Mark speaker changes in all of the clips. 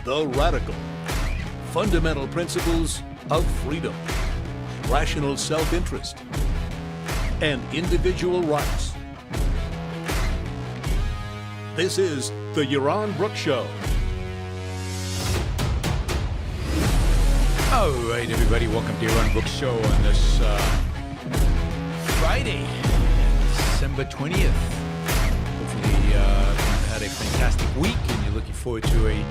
Speaker 1: The Radical. Fundamental principles of freedom, rational self-interest, and individual rights. This is the Yaron Brook Show.
Speaker 2: All right, everybody, welcome to Yaron Brook Show on this Friday, December 20th. Hopefully you've had a fantastic week and you're looking forward to a,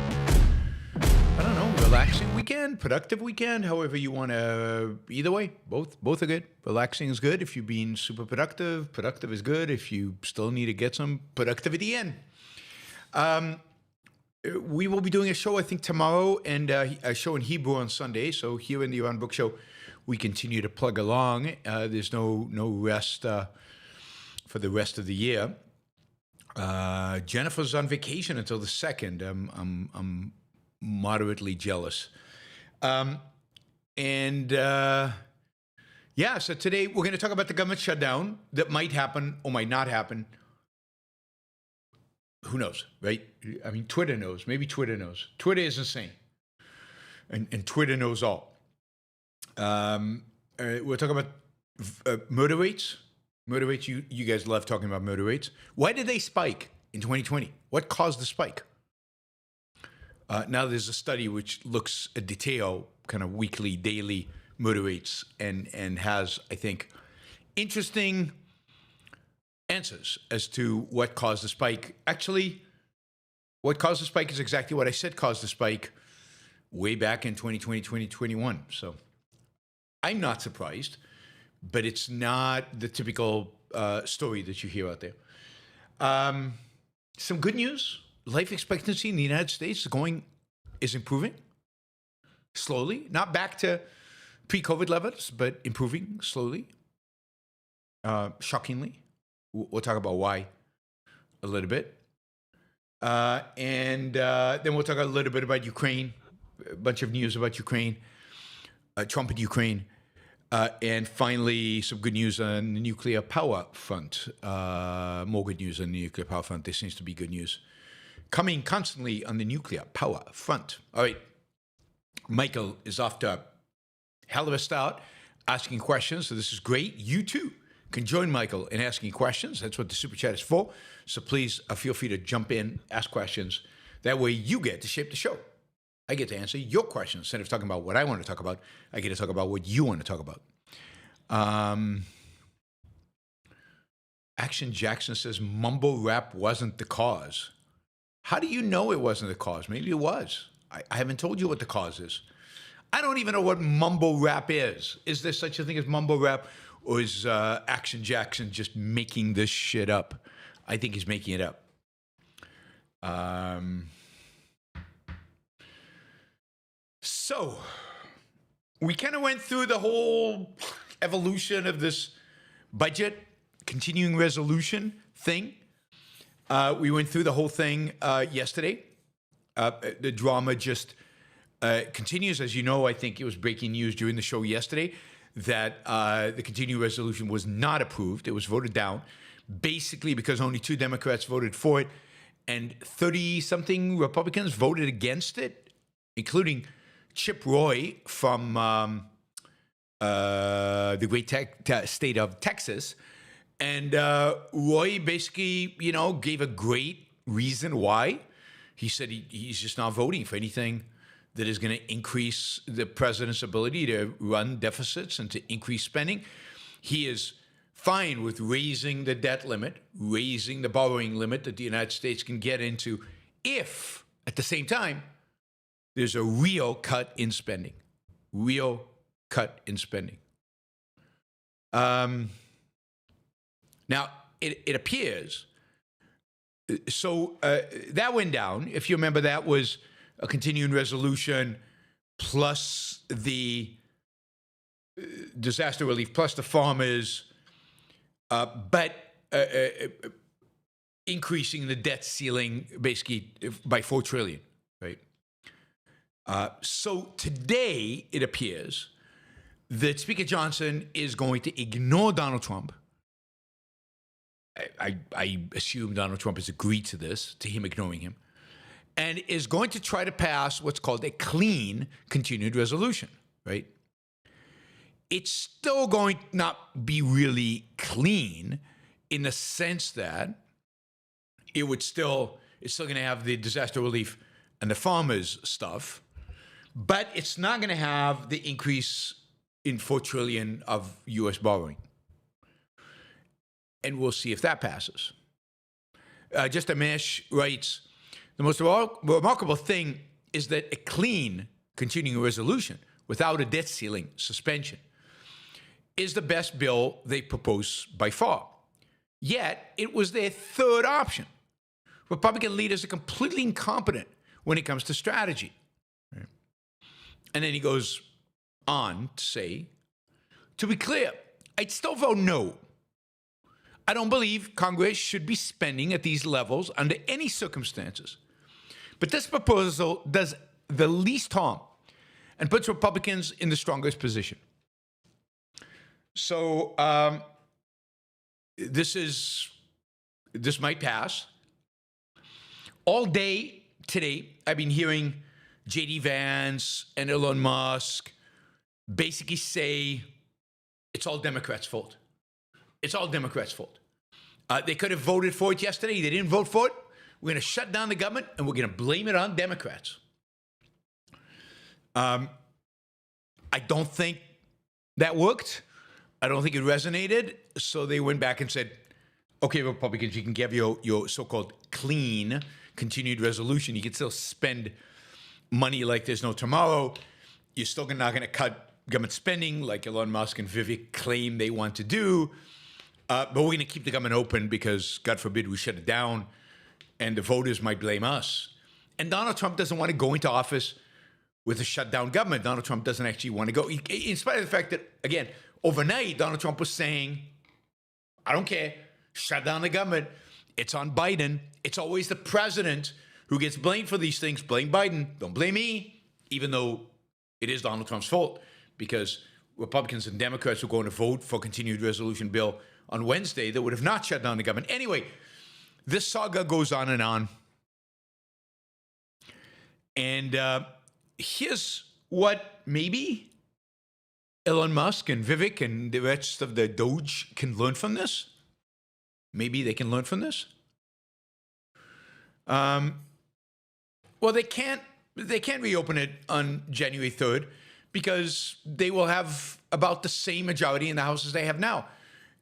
Speaker 2: relaxing weekend, productive weekend, however you want to, either way, both are good. Relaxing is good if you're being super productive. Productive is good if you still need to get some productivity in. We will be doing a show, I think, tomorrow, and a show in Hebrew on Sunday. So here in the Yaron Brook Show, we continue to plug along. There's no rest for the rest of the year. Jennifer's on vacation until the 2nd. I'm moderately jealous. So today we're going to talk about the government shutdown that might happen or might not happen. Who knows, right? I mean, Twitter knows. Maybe Twitter knows. Twitter is insane. And Twitter knows all. We'll talk about murder rates. Murder rates, you guys love talking about murder rates. Why did they spike in 2020? What caused the spike? Now there's a study which looks at detail, kind of weekly, daily murder rates, and has, I think, interesting answers as to what caused the spike. Actually, what caused the spike is exactly what I said caused the spike way back in 2020, 2021. So I'm not surprised, but it's not the typical story that you hear out there. Some good news. Life expectancy in the United States is improving slowly, not back to pre-COVID levels, but improving slowly, shockingly. We'll talk about why a little bit. Then we'll talk a little bit about Ukraine, a bunch of news about Ukraine, Trump and Ukraine, and finally some good news on the nuclear power front. More good news on the nuclear power front. There seems to be good news coming constantly on the nuclear power front. All right, Michael is off to a hell of a start asking questions, so this is great. You too can join Michael in asking questions. That's what the Super Chat is for. So please feel free to jump in, ask questions. That way you get to shape the show. I get to answer your questions. Instead of talking about what I want to talk about, I get to talk about what you want to talk about. Action Jackson says mumble rap wasn't the cause. How do you know it wasn't the cause? Maybe it was. I haven't told you what the cause is. I don't even know what mumble rap is. Is there such a thing as mumble rap? Or is Action Jackson just making this shit up? I think he's making it up. So, we kind of went through the whole evolution of this budget, continuing resolution thing. We went through the whole thing yesterday. The drama just continues. As you know, I think it was breaking news during the show yesterday that the continuing resolution was not approved. It was voted down, basically because only 2 Democrats voted for it and 30-something Republicans voted against it, including Chip Roy from the great state of Texas. And Roy basically, gave a great reason why. He said he's just not voting for anything that is going to increase the president's ability to run deficits and to increase spending. He is fine with raising the debt limit, raising the borrowing limit that the United States can get into if, at the same time, there's a real cut in spending. Real cut in spending. Now, it appears, so that went down. If you remember, that was a continuing resolution plus the disaster relief, plus the farmers, but increasing the debt ceiling basically by $4 trillion, right? So today, it appears that Speaker Johnson is going to ignore Donald Trump. I assume Donald Trump has agreed to this, to him ignoring him. and is going to try to pass what's called a clean continued resolution, right? It's still going to not be really clean in the sense that it's still going to have the disaster relief and the farmers stuff, but it's not going to have the increase in $4 trillion of U.S. borrowing. And we'll see if that passes. Just Amesh writes, the most remarkable thing is that a clean continuing resolution without a debt ceiling suspension is the best bill they propose by far. Yet, it was their third option. Republican leaders are completely incompetent when it comes to strategy. Right? And then he goes on to say, to be clear, I'd still vote no. I don't believe Congress should be spending at these levels under any circumstances. But this proposal does the least harm and puts Republicans in the strongest position. So this might pass. All day today, I've been hearing J.D. Vance and Elon Musk basically say it's all Democrats' fault. It's all Democrats' fault. They could have voted for it yesterday. They didn't vote for it. We're going to shut down the government, and we're going to blame it on Democrats. I don't think that worked. I don't think it resonated. So they went back and said, okay, Republicans, you can give your so-called clean continued resolution. You can still spend money like there's no tomorrow. You're still not going to cut government spending like Elon Musk and Vivek claim they want to do. But we're going to keep the government open because, God forbid, we shut it down and the voters might blame us. And Donald Trump doesn't want to go into office with a shutdown government. Donald Trump doesn't actually want to go. In spite of the fact that, again, overnight, Donald Trump was saying, I don't care, shut down the government. It's on Biden. It's always the president who gets blamed for these things. Blame Biden. Don't blame me, even though it is Donald Trump's fault because Republicans and Democrats were going to vote for a continued resolution bill on Wednesday that would have not shut down the government. Anyway, this saga goes on and on. And here's what maybe Elon Musk and Vivek and the rest of the Doge can learn from this. Maybe they can learn from this. Well, they can't reopen it on January 3rd because they will have about the same majority in the House as they have now.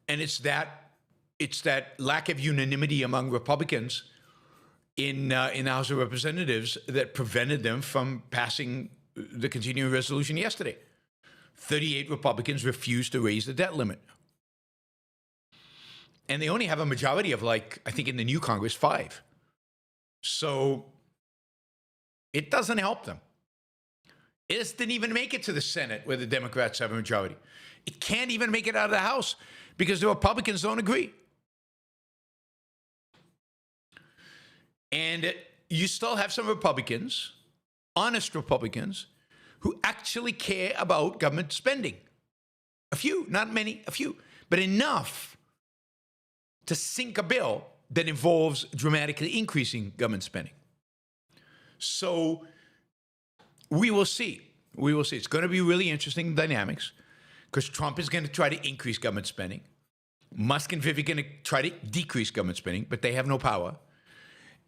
Speaker 2: And it's that lack of unanimity among Republicans in the House of Representatives that prevented them from passing the continuing resolution yesterday. 38 Republicans refused to raise the debt limit. And they only have a majority of, I think in the new Congress, 5. So it doesn't help them. It didn't even make it to the Senate where the Democrats have a majority. It can't even make it out of the House because the Republicans don't agree. And you still have some Republicans, honest Republicans, who actually care about government spending. A few, not many, a few, but enough to sink a bill that involves dramatically increasing government spending. So we will see. We will see. It's going to be really interesting dynamics because Trump is going to try to increase government spending. Musk and Vivek are going to try to decrease government spending, but they have no power.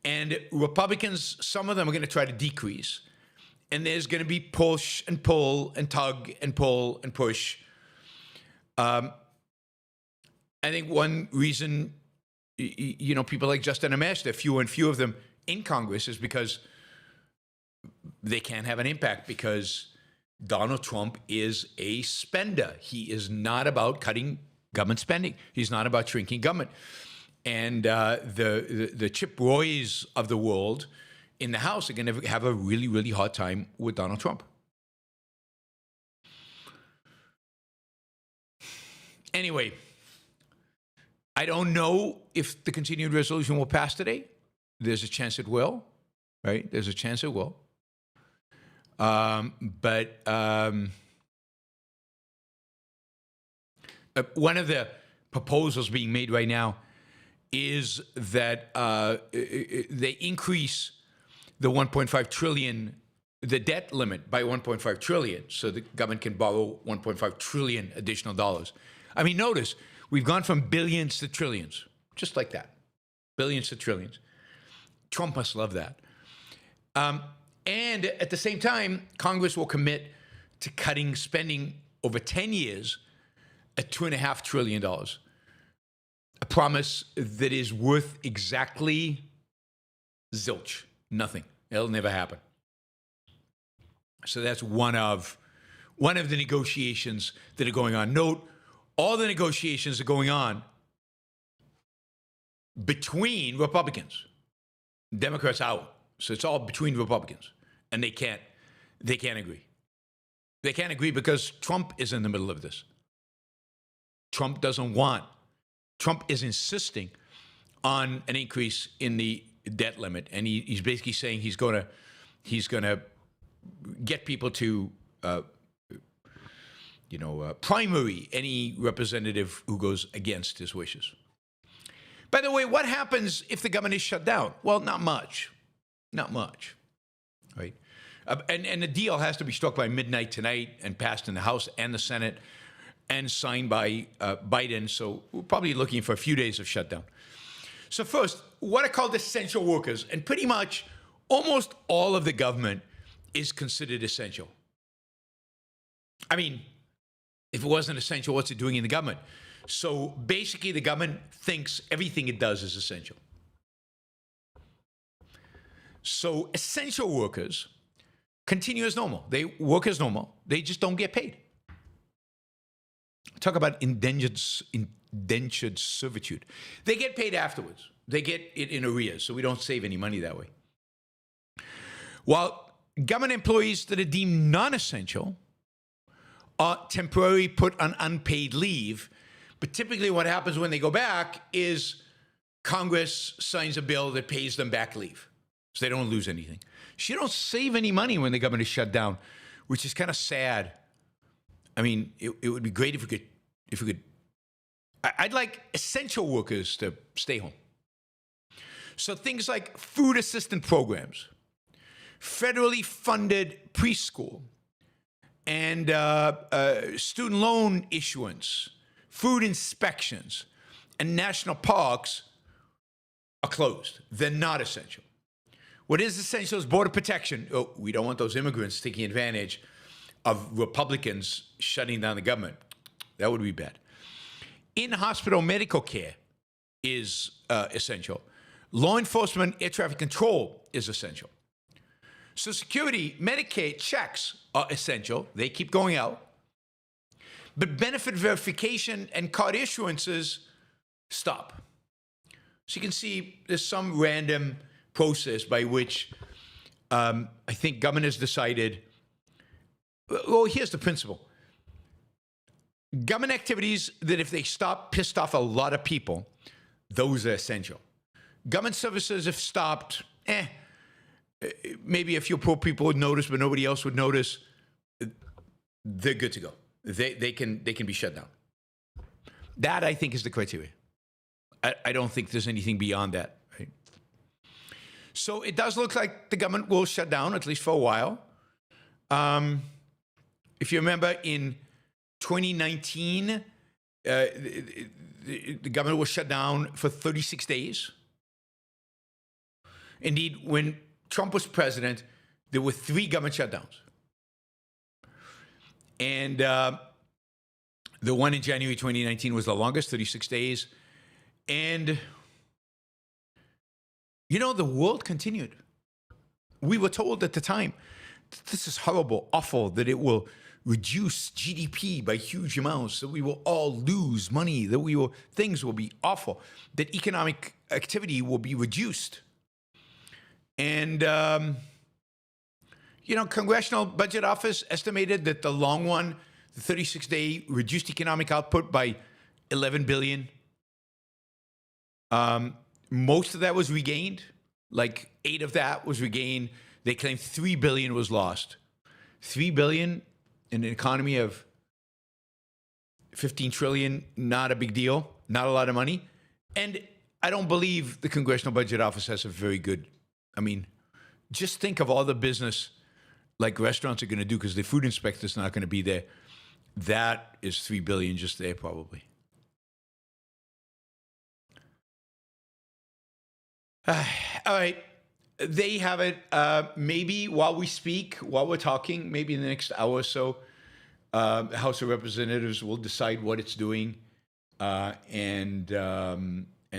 Speaker 2: And Republicans, some of them are going to try to decrease. And there's going to be push and pull and tug and pull and push. I think one reason, people like Justin Amash, there are fewer and fewer of them in Congress is because they can't have an impact because Donald Trump is a spender. He is not about cutting government spending. He's not about shrinking government. And the Chip Roys of the world in the House are going to have a really, really hard time with Donald Trump. Anyway, I don't know if the continued resolution will pass today. There's a chance it will, right? There's a chance it will. But one of the proposals being made right now is that they increase the 1.5 trillion, the debt limit by 1.5 trillion, so the government can borrow 1.5 trillion additional dollars. I mean, notice, we've gone from billions to trillions, just like that. Billions to trillions. Trump must love that. And at the same time, Congress will commit to cutting spending over 10 years at $2.5 trillion. A promise that is worth exactly zilch, nothing. It'll never happen. So that's one of the negotiations that are going on. Note, all the negotiations are going on between Republicans. Democrats out. So it's all between Republicans. And they can't agree. They can't agree because Trump is in the middle of this. Trump is insisting on an increase in the debt limit. And he's basically saying he's going to get people to primary any representative who goes against his wishes. By the way, what happens if the government is shut down? Well, not much. Not much, right? And the deal has to be struck by midnight tonight and passed in the House and the Senate and signed by Biden. So we're probably looking for a few days of shutdown. So first, what are called essential workers? And pretty much almost all of the government is considered essential. I mean, if it wasn't essential, what's it doing in the government? So basically, the government thinks everything it does is essential. So essential workers continue as normal. They work as normal. They just don't get paid. Talk about indentured servitude. They get paid afterwards. They get it in arrears, so we don't save any money that way. While government employees that are deemed non-essential are temporarily put on unpaid leave. But typically what happens when they go back is Congress signs a bill that pays them back leave, so they don't lose anything. So you don't save any money when the government is shut down, which is kind of sad. I mean, it would be great if we could. I'd like essential workers to stay home. So things like food assistance programs, federally funded preschool, and student loan issuance, food inspections, and national parks are closed. They're not essential. What is essential is border protection. Oh, we don't want those immigrants taking advantage of Republicans shutting down the government. That would be bad. In-hospital medical care is essential. Law enforcement, air traffic control is essential. Social Security, Medicaid checks are essential. They keep going out. But benefit verification and card issuances stop. So you can see there's some random process by which I think government has decided, well, here's the principle. Government activities that if they stop, pissed off a lot of people, those are essential. Government services, if stopped, maybe a few poor people would notice, but nobody else would notice. They're good to go. They can be shut down. That, I think, is the criteria. I don't think there's anything beyond that. Right? So it does look like the government will shut down, at least for a while. If you remember, in 2019, the government was shut down for 36 days. Indeed, when Trump was president, there were 3 government shutdowns. And the one in January 2019 was the longest, 36 days. And, the world continued. We were told at the time, this is horrible, awful, that it will reduce GDP by huge amounts, that we will all lose money, that things will be awful, that economic activity will be reduced. And, Congressional Budget Office estimated that the long one, the 36-day, reduced economic output by $11 billion. Most of that was regained. Like 8 of that was regained. They claim $3 billion was lost. $3 billion in an economy of $15 trillion, not a big deal, not a lot of money. And I don't believe the Congressional Budget Office has a very good, just think of all the business like restaurants are going to do because the food inspector's not going to be there. That is $3 billion just there, probably. All right. There you have it. Maybe while we speak, while we're talking, maybe in the next hour or so, the House of Representatives will decide what it's doing, and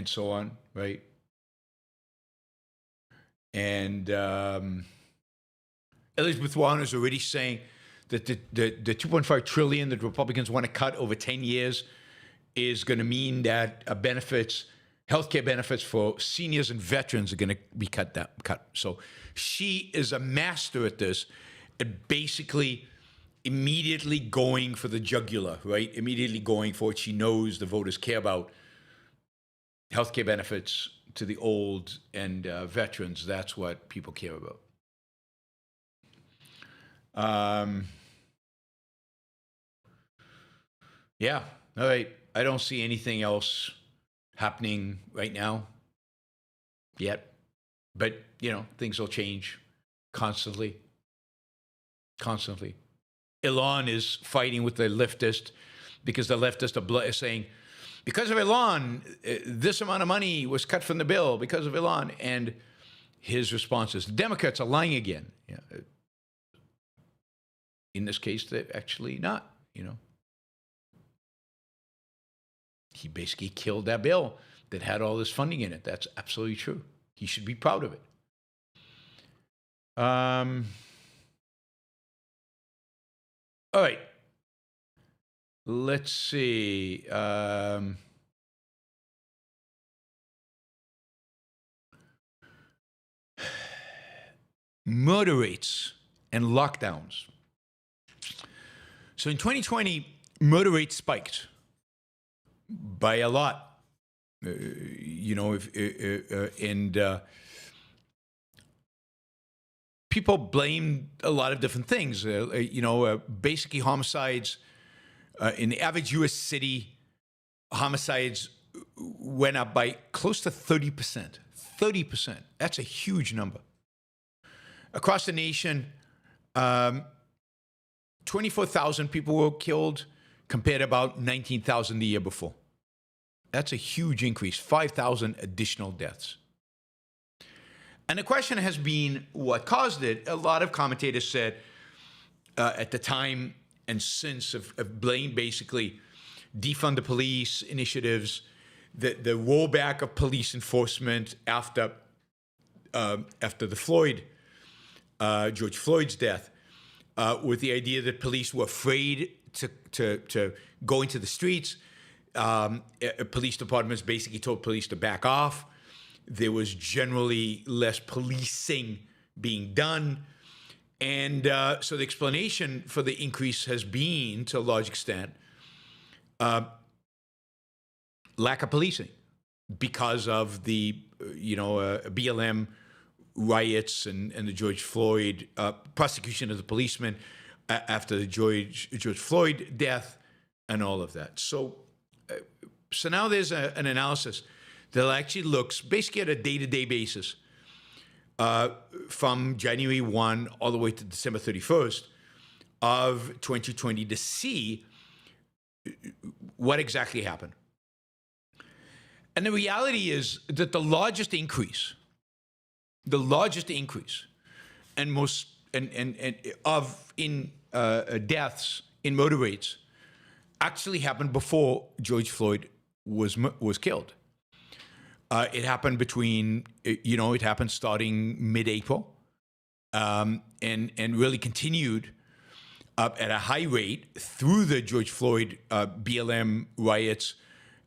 Speaker 2: so on, right? And Elizabeth Warren is already saying that the $2.5 trillion that Republicans want to cut over 10 years is going to mean that benefits, healthcare benefits for seniors and veterans are going to be cut. So she is a master at this, at basically immediately going for the jugular, right? Immediately going for what she knows the voters care about. Healthcare benefits to the old and veterans. That's what people care about. Yeah. All right. I don't see anything else happening right now yet, but things will change constantly. Elon is fighting with the leftist because the leftists are saying, because of Elon, this amount of money was cut from the bill because of Elon. And his response is, the Democrats are lying again. Yeah. In this case, they're actually not, He basically killed that bill that had all this funding in it. That's absolutely true. He should be proud of it. All right. Let's see. Murder rates and lockdowns. So in 2020, murder rates spiked by a lot. People blamed a lot of different things. Basically homicides in the average U.S. city, homicides went up by close to 30%. 30%. That's a huge number. Across the nation, 24,000 people were killed compared to about 19,000 the year before. That's a huge increase, 5,000 additional deaths. And the question has been what caused it. A lot of commentators said at the time and since have blamed basically defund the police initiatives, the rollback of police enforcement after the George Floyd's death, with the idea that police were afraid to go into the streets. Police departments basically told police to back off. There was generally less policing being done. And so the explanation for the increase has been, to a large extent, lack of policing because of the, BLM riots and the George Floyd prosecution of the policemen after the George Floyd death and all of that. So now there's an analysis that actually looks basically at a day-to-day basis from January 1 all the way to December 31st of 2020 to see what exactly happened. And the reality is that the largest increase and most in deaths in murder rates actually happened before George Floyd was killed. It happened it happened starting mid-April, and really continued up at a high rate through the George Floyd BLM riots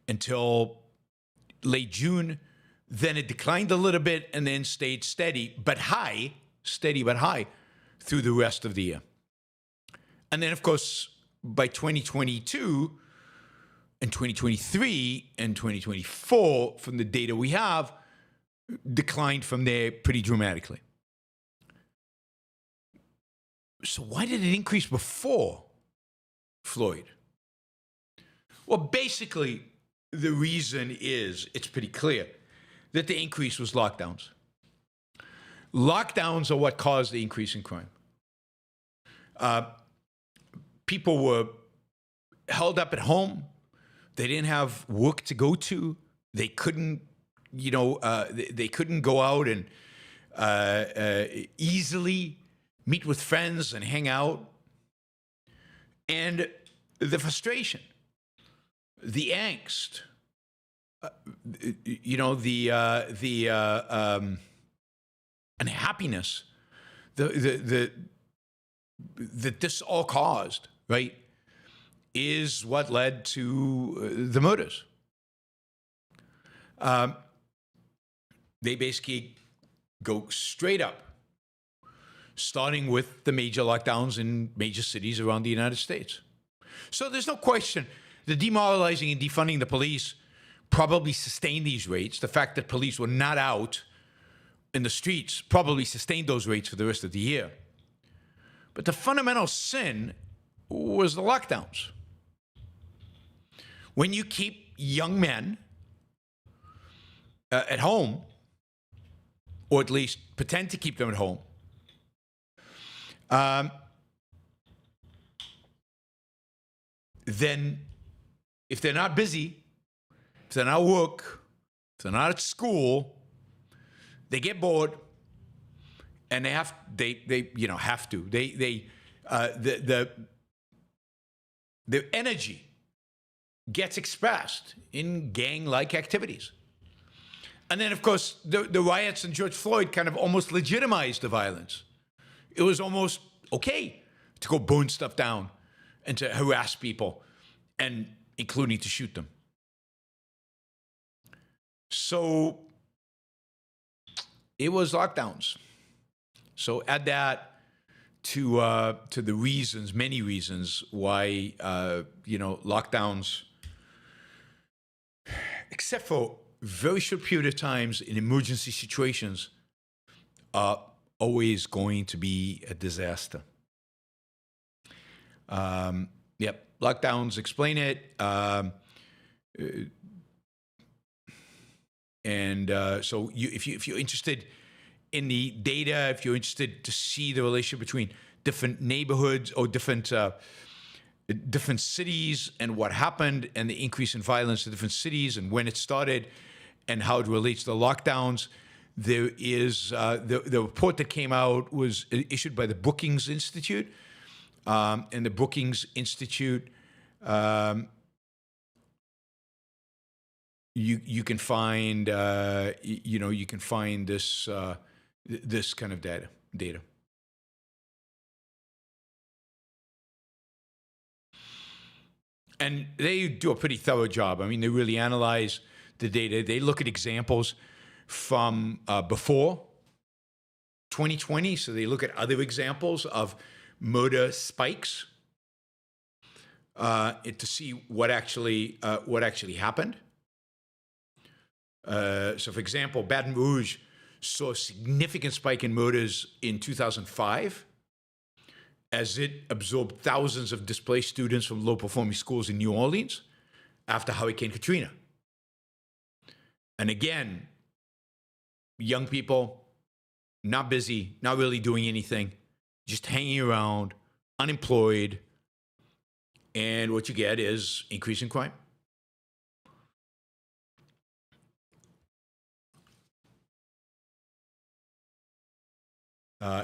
Speaker 2: until late June. Then it declined a little bit and then stayed steady but high through the rest of the year. And then, of course, by 2022 and 2023 and 2024, from the data we have, declined from there pretty dramatically. So why did it increase before Floyd? Well, basically, the reason is, it's pretty clear, that the increase was lockdowns. Lockdowns are what caused the increase in crime. People were held up at home. They didn't have work to go to. They couldn't, they couldn't go out and easily meet with friends and hang out. And the frustration, the angst, unhappiness that this all caused, right, is what led to the murders. They basically go straight up, starting with the major lockdowns in major cities around the United States. So there's no question the demoralizing and defunding the police probably sustained these rates. The fact that police were not out in the streets probably sustained those rates for the rest of the year. But the fundamental sin was the lockdowns. When you keep young men at home, or at least pretend to keep them at home, then if they're not busy, if they're not at work, if they're not at school, they get bored, and their energy gets expressed in gang-like activities. And then, of course, the riots in George Floyd kind of almost legitimized the violence. It was almost okay to go burn stuff down and to harass people, and including to shoot them. So it was lockdowns. So add that to the reasons, many reasons why lockdowns, except for very short period of times in emergency situations, are always going to be a disaster. Lockdowns explain it. So if you're interested in the data, if you're interested to see the relationship between different neighborhoods or different cities and what happened and the increase in violence in different cities and when it started and how it relates to the lockdowns, there is the report that came out was issued by the Brookings Institute, and the Brookings Institute. You can find this this kind of data. And they do a pretty thorough job. I mean, they really analyze the data. They look at examples from before 2020. So they look at other examples of murder spikes to see what actually happened. So, for example, Baton Rouge saw a significant spike in murders in 2005 as it absorbed thousands of displaced students from low-performing schools in New Orleans after Hurricane Katrina. And again, young people, not busy, not really doing anything, just hanging around, unemployed, and what you get is increase in crime.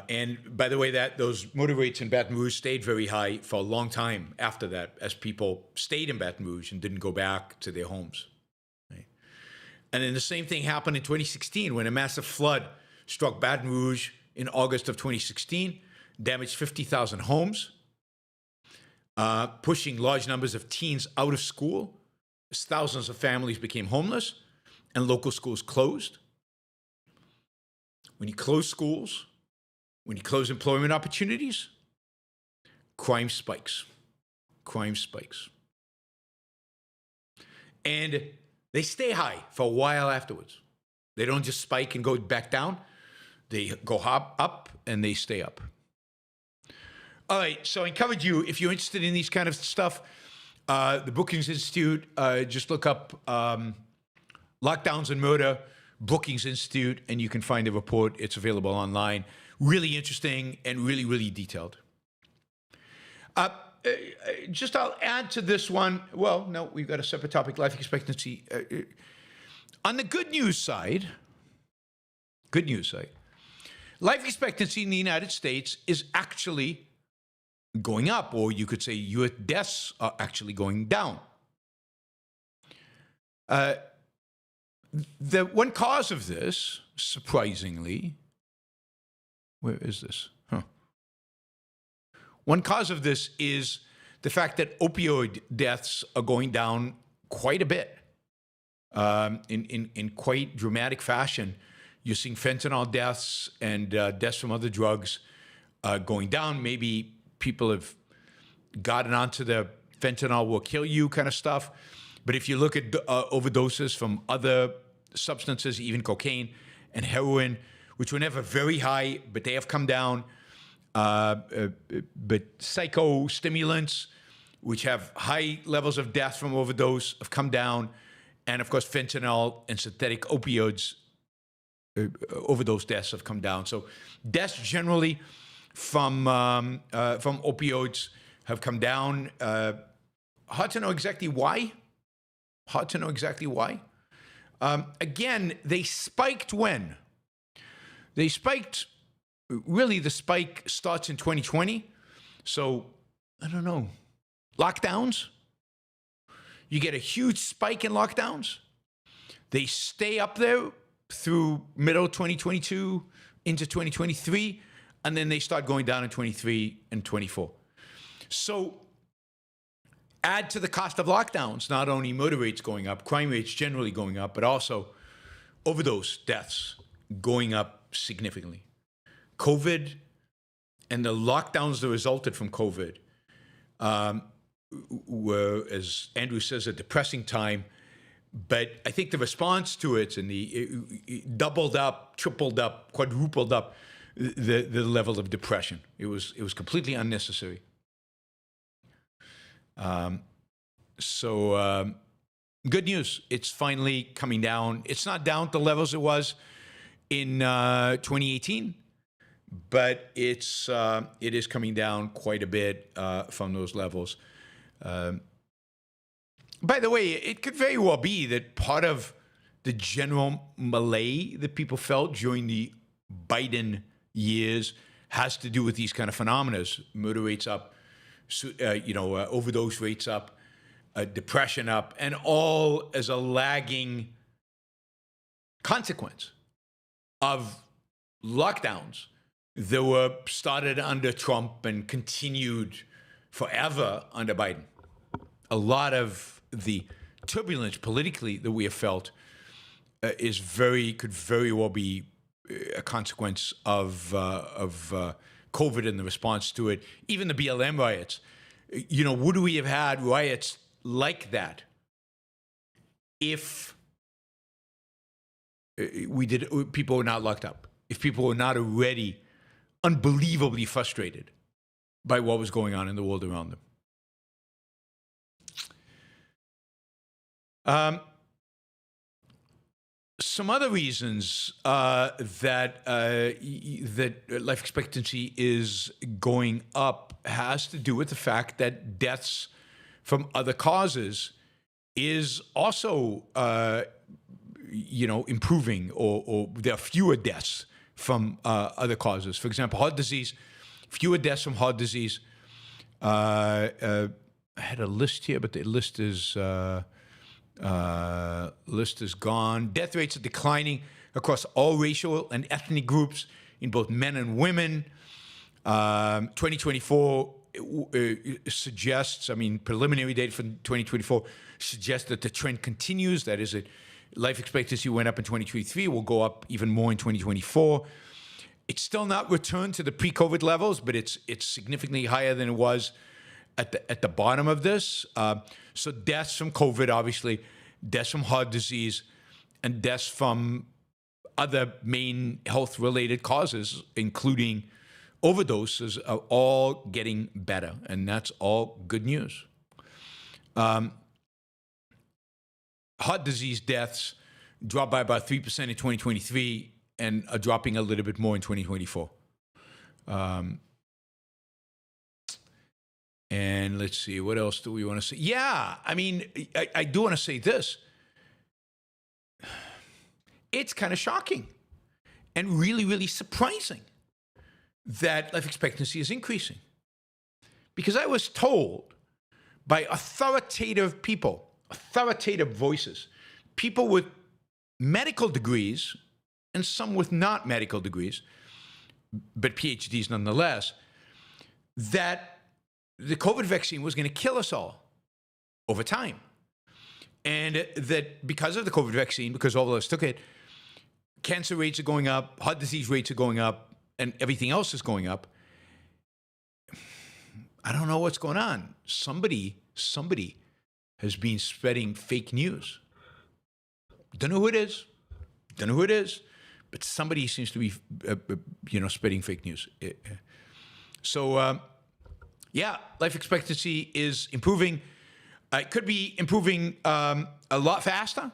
Speaker 2: And by the way, those murder rates in Baton Rouge stayed very high for a long time after that, as people stayed in Baton Rouge and didn't go back to their homes. Right? And then the same thing happened in 2016 when a massive flood struck Baton Rouge in August of 2016, damaged 50,000 homes, pushing large numbers of teens out of school, as thousands of families became homeless, and local schools closed. When you close schools, when you close employment opportunities, crime spikes. Crime spikes. And they stay high for a while afterwards. They don't just spike and go back down. They go up and they stay up. All right, so I encourage you, if you're interested in these kind of stuff, the Brookings Institute, just look up lockdowns and murder, Brookings Institute, and you can find the report. It's available online. Really interesting and really, really detailed. Just I'll add to this one. Well, no, we've got a separate topic, life expectancy. On the good news side, life expectancy in the United States is actually going up, or you could say U.S. deaths are actually going down. The one cause of this, surprisingly, where is this? One cause of this is the fact that opioid deaths are going down quite a bit, in quite dramatic fashion. You're seeing fentanyl deaths and deaths from other drugs going down. Maybe people have gotten onto the fentanyl will kill you kind of stuff. But if you look at overdoses from other substances, even cocaine and heroin, which were never very high, but they have come down. But psychostimulants, which have high levels of death from overdose, have come down. And of course, fentanyl and synthetic opioids, overdose deaths have come down. So deaths generally from opioids have come down. Hard to know exactly why. Again, they spiked when? They spiked, really the spike starts in 2020. So, I don't know, lockdowns? You get a huge spike in lockdowns. They stay up there through middle 2022 into 2023, and then they start going down in 23 and 24. So add to the cost of lockdowns, not only murder rates going up, crime rates generally going up, but also overdose deaths going up significantly. COVID and the lockdowns that resulted from COVID were, as Andrew says, a depressing time. But I think the response to it and it doubled up, tripled up, quadrupled up the level of depression. It was completely unnecessary. So good news. It's finally coming down. It's not down to the levels it was in 2018, but it is coming down quite a bit from those levels. By the way, it could very well be that part of the general malaise that people felt during the Biden years has to do with these kind of phenomena: murder rates up, overdose rates up, depression up, and all as a lagging consequence of lockdowns that were started under Trump and continued forever under Biden. A lot of the turbulence politically that we have felt could very well be a consequence of COVID and the response to it. Even the BLM riots. Would we have had riots like that if people were not locked up? If people were not already unbelievably frustrated by what was going on in the world around them? Some other reasons that life expectancy is going up has to do with the fact that deaths from other causes is also, improving, or there are fewer deaths from other causes. For example, heart disease, fewer deaths from heart disease. I had a list here, but the list is gone. Death rates are declining across all racial and ethnic groups in both men and women. 2024 suggests, preliminary data from 2024 suggests that the trend continues. That is, life expectancy went up in 2023, will go up even more in 2024. It's still not returned to the pre-COVID levels, but it's significantly higher than it was at the bottom of this. So deaths from COVID, obviously, deaths from heart disease, and deaths from other main health-related causes, including overdoses, are all getting better, and that's all good news. Heart disease deaths dropped by about 3% in 2023 and are dropping a little bit more in 2024. And let's see, what else do we want to say? Yeah, I mean, I do want to say this. It's kind of shocking and really, really surprising that life expectancy is increasing. Because I was told by authoritative people, authoritative voices, people with medical degrees and some with not medical degrees, but PhDs nonetheless, that the COVID vaccine was going to kill us all over time. And that because of the COVID vaccine, because all of us took it, cancer rates are going up, heart disease rates are going up, and everything else is going up. I don't know what's going on. Somebody has been spreading fake news. Don't know who it is. But somebody seems to be, spreading fake news. So, life expectancy is improving. It could be improving a lot faster.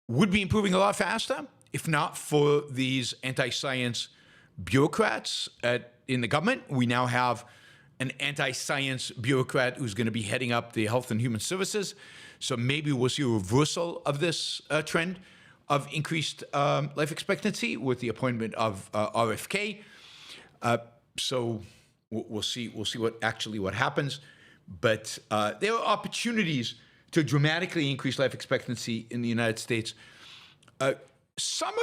Speaker 2: Would be improving a lot faster if not for these anti-science bureaucrats in the government. We now have an anti-science bureaucrat who's going to be heading up the Health and Human Services. So maybe we'll see a reversal of this trend of increased life expectancy with the appointment of RFK. So we'll see what happens. But there are opportunities to dramatically increase life expectancy in the United States. Some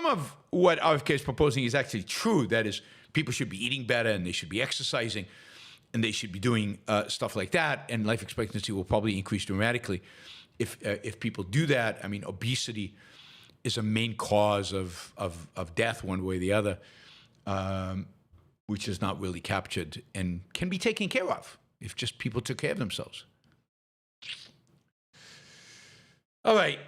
Speaker 2: of what RFK is proposing is actually true. That is, people should be eating better and they should be exercising and they should be doing stuff like that. And life expectancy will probably increase dramatically if people do that. I mean, obesity is a main cause of death one way or the other, which is not really captured and can be taken care of if just people took care of themselves. All right.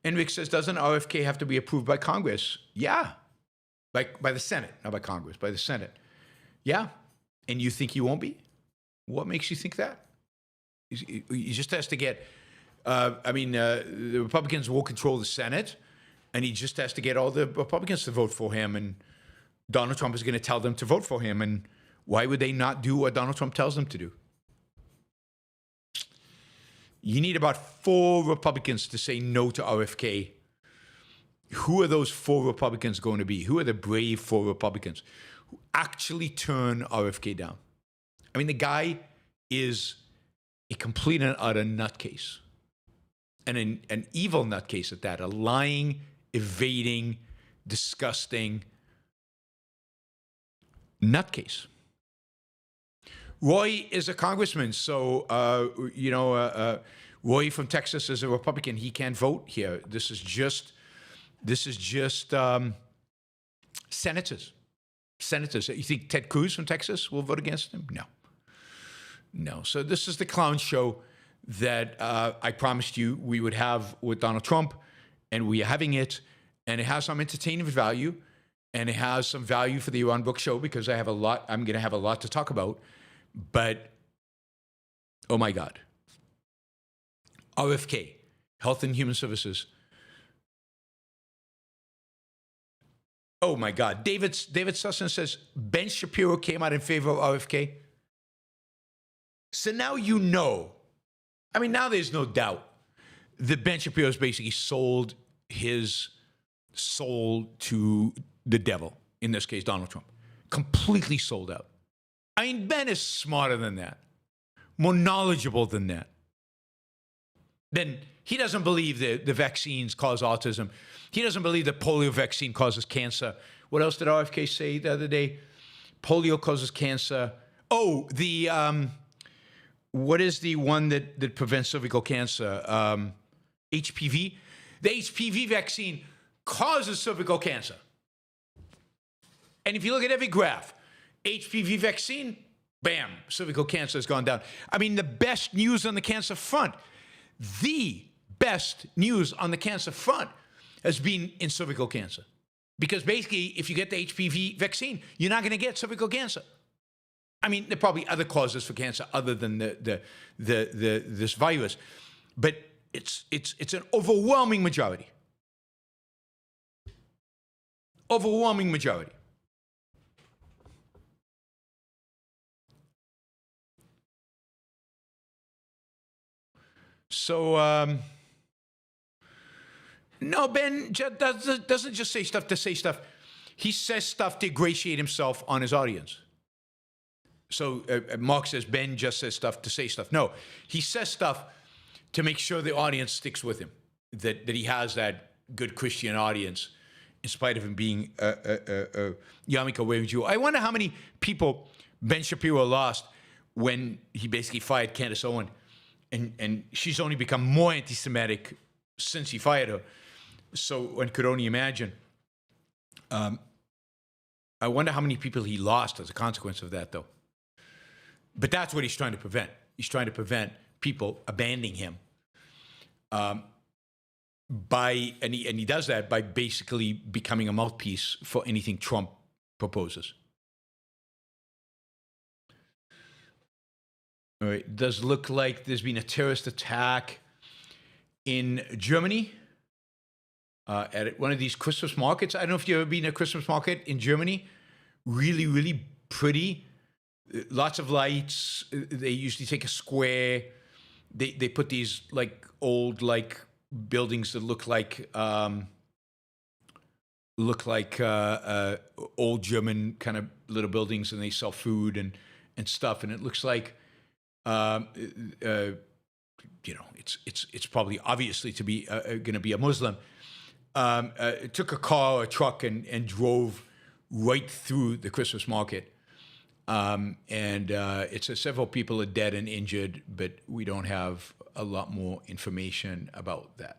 Speaker 2: Enric says, doesn't RFK have to be approved by Congress? Yeah. By the Senate, not by Congress, by the Senate. Yeah. And you think he won't be? What makes you think that? He just has to get, the Republicans will control the Senate, and he just has to get all the Republicans to vote for him, and Donald Trump is going to tell them to vote for him, and why would they not do what Donald Trump tells them to do? You need about 4 Republicans to say no to RFK. Who are those 4 Republicans going to be? Who are the brave 4 Republicans who actually turn RFK down? I mean, the guy is a complete and utter nutcase. And an evil nutcase at that. A lying, evading, disgusting nutcase. Roy is a congressman, so, Roy from Texas is a Republican. He can't vote here. This is just senators. You think Ted Cruz from Texas will vote against him? No. So this is the clown show that I promised you we would have with Donald Trump, and we are having it, and it has some entertainment value, and it has some value for the Yaron Brook Show because I'm going to have a lot to talk about. But, oh my God, RFK, Health and Human Services. Oh my God, David Sussin says, Ben Shapiro came out in favor of RFK. So now you know, now there's no doubt that Ben Shapiro's basically sold his soul to the devil, in this case, Donald Trump. Completely sold out. Ben is smarter than that, more knowledgeable than that. Then he doesn't believe that the vaccines cause autism. He doesn't believe that polio vaccine causes cancer. What else did RFK say the other day? Polio causes cancer. Oh, what is the one that prevents cervical cancer? HPV. The HPV vaccine causes cervical cancer. And if you look at every graph, HPV vaccine, bam, cervical cancer has gone down. The best news on the cancer front, the best news on the cancer front has been in cervical cancer. Because basically, if you get the HPV vaccine, you're not going to get cervical cancer. I mean, there are probably other causes for cancer other than this virus, but it's an overwhelming majority. Overwhelming majority. So, no, Ben doesn't just say stuff to say stuff. He says stuff to ingratiate himself on his audience. So Mark says Ben just says stuff to say stuff. No, he says stuff to make sure the audience sticks with him, that he has that good Christian audience in spite of him being a yarmulke wearing Jew. I wonder how many people Ben Shapiro lost when he basically fired Candace Owen, and she's only become more anti-Semitic since he fired her. So one could only imagine. I wonder how many people he lost as a consequence of that, though. But that's what he's trying to prevent. He's trying to prevent people abandoning him. And he does that by basically becoming a mouthpiece for anything Trump proposes. All right, it does look like there's been a terrorist attack in Germany at one of these Christmas markets. I don't know if you've ever been to a Christmas market in Germany. Really, really pretty. Lots of lights. They usually take a square. They put these like old buildings that look like old German kind of little buildings, and they sell food and stuff. And it looks like it's probably obviously to be going to be a Muslim. It took a car or a truck and drove right through the Christmas market. It says several people are dead and injured, but we don't have a lot more information about that.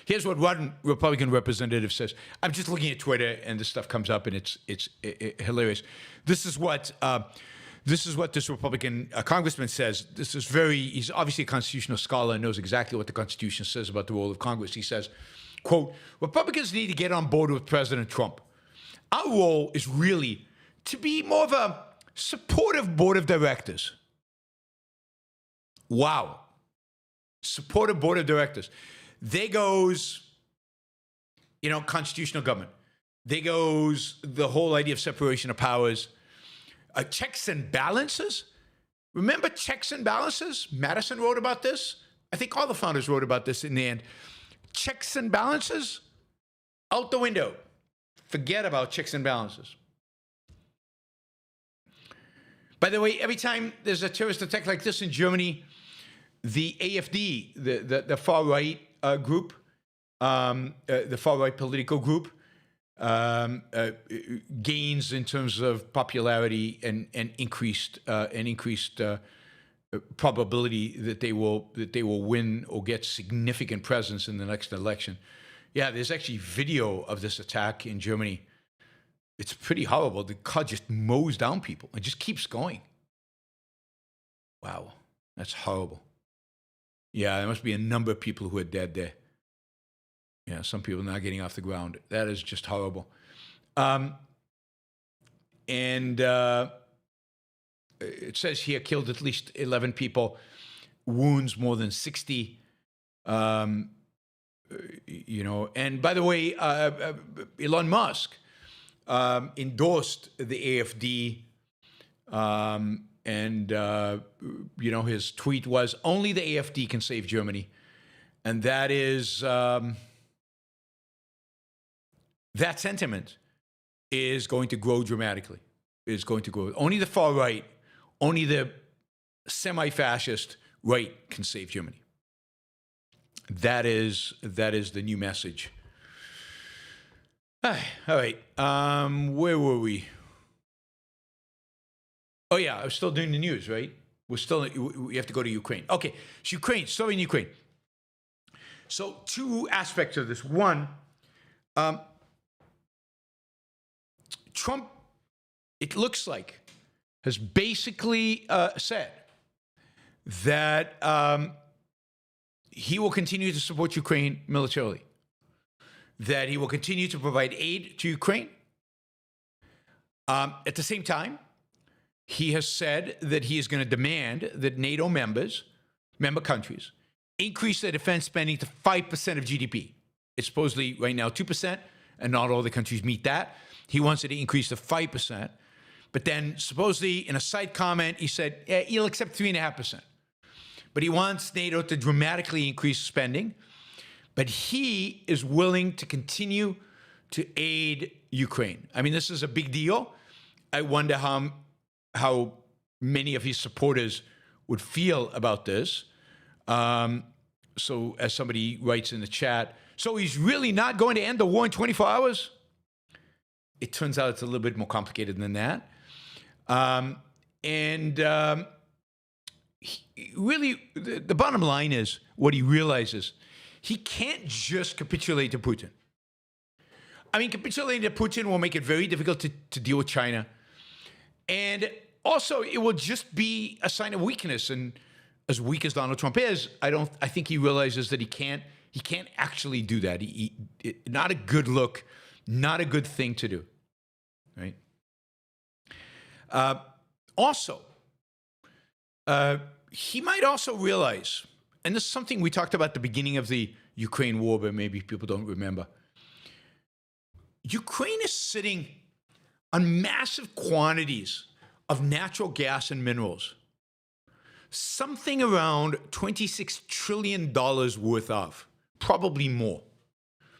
Speaker 2: Here's what one Republican representative says. I'm just looking at Twitter, and this stuff comes up, and it's hilarious. This is what this Republican congressman says. He's obviously a constitutional scholar and knows exactly what the Constitution says about the role of Congress. He says, quote, Republicans need to get on board with President Trump. Our role is really to be more of a supportive board of directors. Wow. Supportive board of directors. There goes, constitutional government. There goes the whole idea of separation of powers. Checks and balances. Remember checks and balances? Madison wrote about this. I think all the founders wrote about this in the end. Checks and balances? Out the window. Forget about checks and balances. By the way, every time there's a terrorist attack like this in Germany, the AfD, the far-right group, the far-right political group, gains in terms of popularity and increased probability that they will win or get significant presence in the next election. Yeah, there's actually video of this attack in Germany. It's pretty horrible. The car just mows down people and just keeps going. Wow, that's horrible. Yeah, there must be a number of people who are dead there. Yeah, some people not getting off the ground. That is just horrible. It says here killed at least 11 people, wounds more than 60. And by the way, Elon Musk endorsed the AfD. His tweet was, only the AfD can save Germany. And that is, that sentiment is going to grow dramatically. Is going to grow. Only the far right, only the semi-fascist right can save Germany. That is the new message. All right. Where were we? Oh yeah, I was still doing the news, right? We have to go to Ukraine. Okay, so Ukraine, story in Ukraine. So two aspects of this. One, Trump, it looks like, has basically said that he will continue to support Ukraine militarily, that he will continue to provide aid to Ukraine. At the same time, he has said that he is going to demand that NATO member countries, increase their defense spending to 5% of GDP. It's supposedly right now 2%, and not all the countries meet that. He wants it to increase to 5%. But then supposedly in a side comment, he said, he'll accept 3.5%. But he wants NATO to dramatically increase spending. But he is willing to continue to aid Ukraine. I mean, this is a big deal. I wonder how many of his supporters would feel about this. So as somebody writes in the chat, so he's really not going to end the war in 24 hours? It turns out it's a little bit more complicated than that. Really, the bottom line is what he realizes. He can't just capitulate to Putin. I mean, capitulating to Putin will make it very difficult to deal with China. And also, it will just be a sign of weakness. And as weak as Donald Trump is, I think he realizes that he can't actually do that. Not a good look, not a good thing to do, right? He might also realize, and this is something we talked about at the beginning of the Ukraine war, but maybe people don't remember. Ukraine is sitting on massive quantities of natural gas and minerals. Something around $26 trillion worth of, probably more.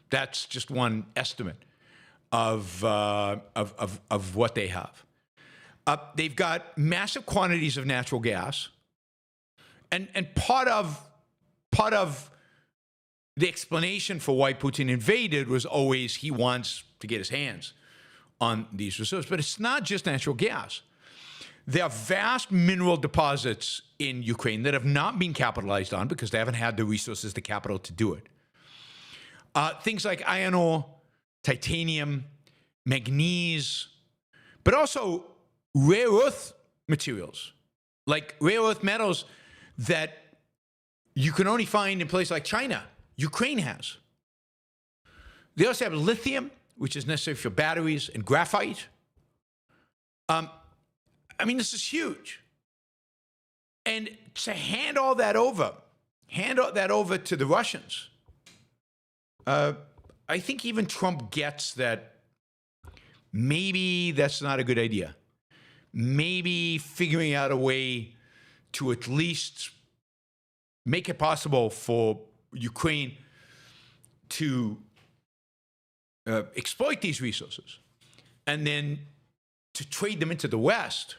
Speaker 2: That's just one estimate of what they have. They've got massive quantities of natural gas, and part of the explanation for why Putin invaded was always he wants to get his hands on these reserves. But it's not just natural gas. There are vast mineral deposits in Ukraine that have not been capitalized on because they haven't had the resources, the capital to do it. Things like iron ore, titanium, manganese, but also rare earth materials, like rare earth metals that you can only find in places like China. Ukraine has. They also have lithium, which is necessary for batteries, and graphite. I mean, this is huge. And to hand all that over to the Russians, I think even Trump gets that maybe that's not a good idea. Maybe figuring out a way to at least make it possible for Ukraine to exploit these resources and then to trade them into the West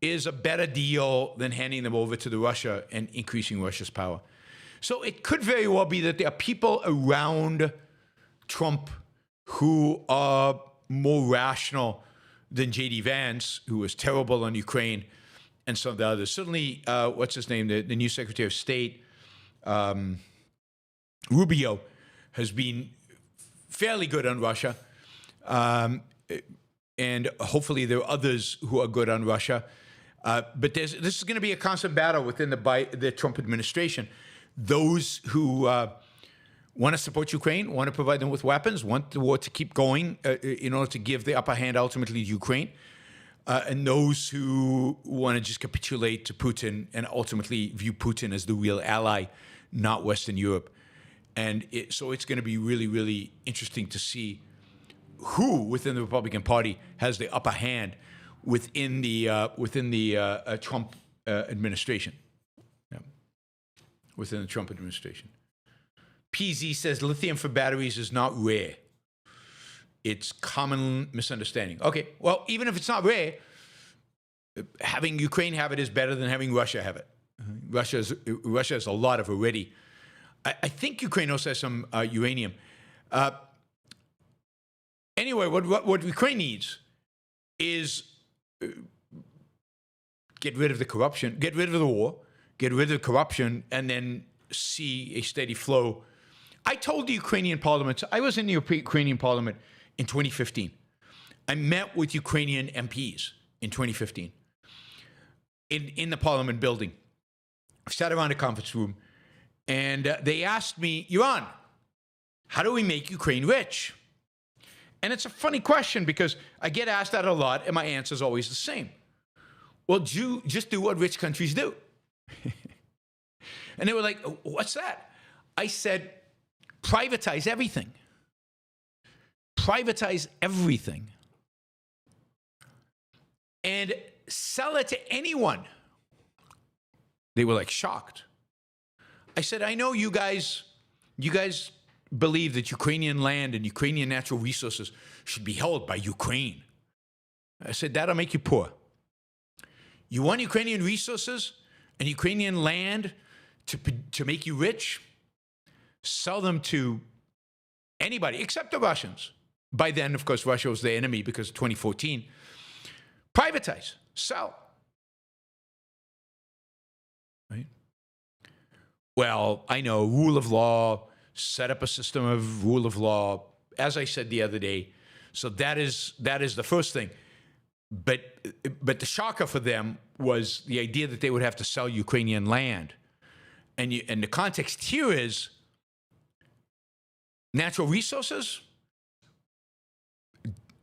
Speaker 2: is a better deal than handing them over to Russia and increasing Russia's power. So it could very well be that there are people around Trump who are more rational than J.D. Vance, who was terrible on Ukraine, and some of the others. Certainly, what's his name, the new Secretary of State, Rubio, has been fairly good on Russia. And hopefully there are others who are good on Russia. But this is going to be a constant battle within the Trump administration. Those who want to support Ukraine, want to provide them with weapons, want the war to keep going in order to give the upper hand ultimately to Ukraine. And those who want to just capitulate to Putin and ultimately view Putin as the real ally, not Western Europe. And so it's going to be really, really interesting to see who within the Republican Party has the upper hand within the Trump administration. Yeah. Within the Trump administration. PZ says lithium for batteries is not rare. It's common misunderstanding. Okay, well, even if it's not rare, having Ukraine have it is better than having Russia have it. Russia has a lot of already. I think Ukraine also has some uranium. Anyway, what Ukraine needs is get rid of the corruption, get rid of the war, get rid of the corruption, and then see a steady flow. I told the Ukrainian parliament, I was in the Ukrainian parliament in 2015. I met with Ukrainian MPs in 2015 in the parliament building. I sat around a conference room, And they asked me, Yaron, how do we make Ukraine rich? And it's a funny question because I get asked that a lot, and my answer is always the same. Well, just do what rich countries do. And they were like, what's that? I said, privatize everything. Privatize everything. And sell it to anyone. They were like shocked. I said, I know you guys believe that Ukrainian land and Ukrainian natural resources should be held by Ukraine. I said, that'll make you poor. You want Ukrainian resources and Ukrainian land to make you rich? Sell them to anybody except the Russians. By then, of course, Russia was the enemy because of 2014. Privatize, sell. Right? Well, I know, rule of law, set up a system of rule of law, as I said the other day. So that is the first thing. But the shocker for them was the idea that they would have to sell Ukrainian land. And the context here is natural resources,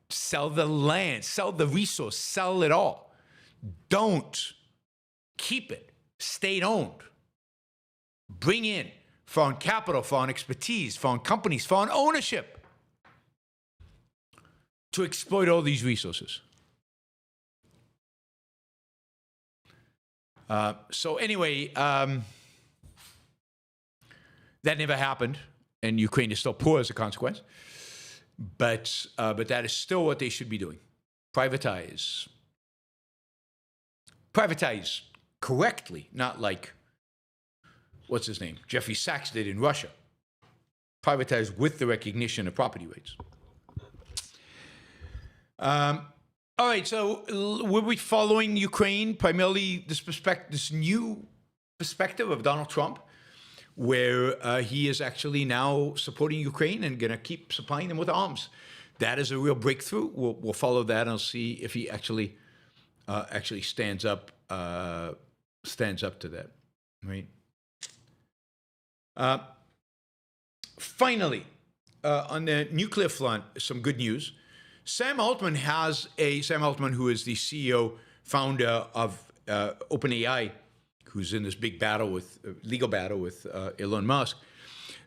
Speaker 2: sell the land, sell the resource, sell it all. Don't keep it state-owned. Bring in foreign capital, foreign expertise, foreign companies, foreign ownership to exploit all these resources. So anyway, that never happened, and Ukraine is still poor as a consequence. But that is still what they should be doing. Privatize. Privatize correctly, not like, what's his name? Jeffrey Sachs did in Russia. Privatize with the recognition of property rights. All right, so we'll be following Ukraine, primarily this new perspective of Donald Trump, where he is actually now supporting Ukraine and going to keep supplying them with arms. That is a real breakthrough. We'll follow that and I'll see if he actually stands up to that. Right. Finally, on the nuclear front, some good news. Sam Altman, who is the CEO, founder of OpenAI, who's in this big legal battle with Elon Musk.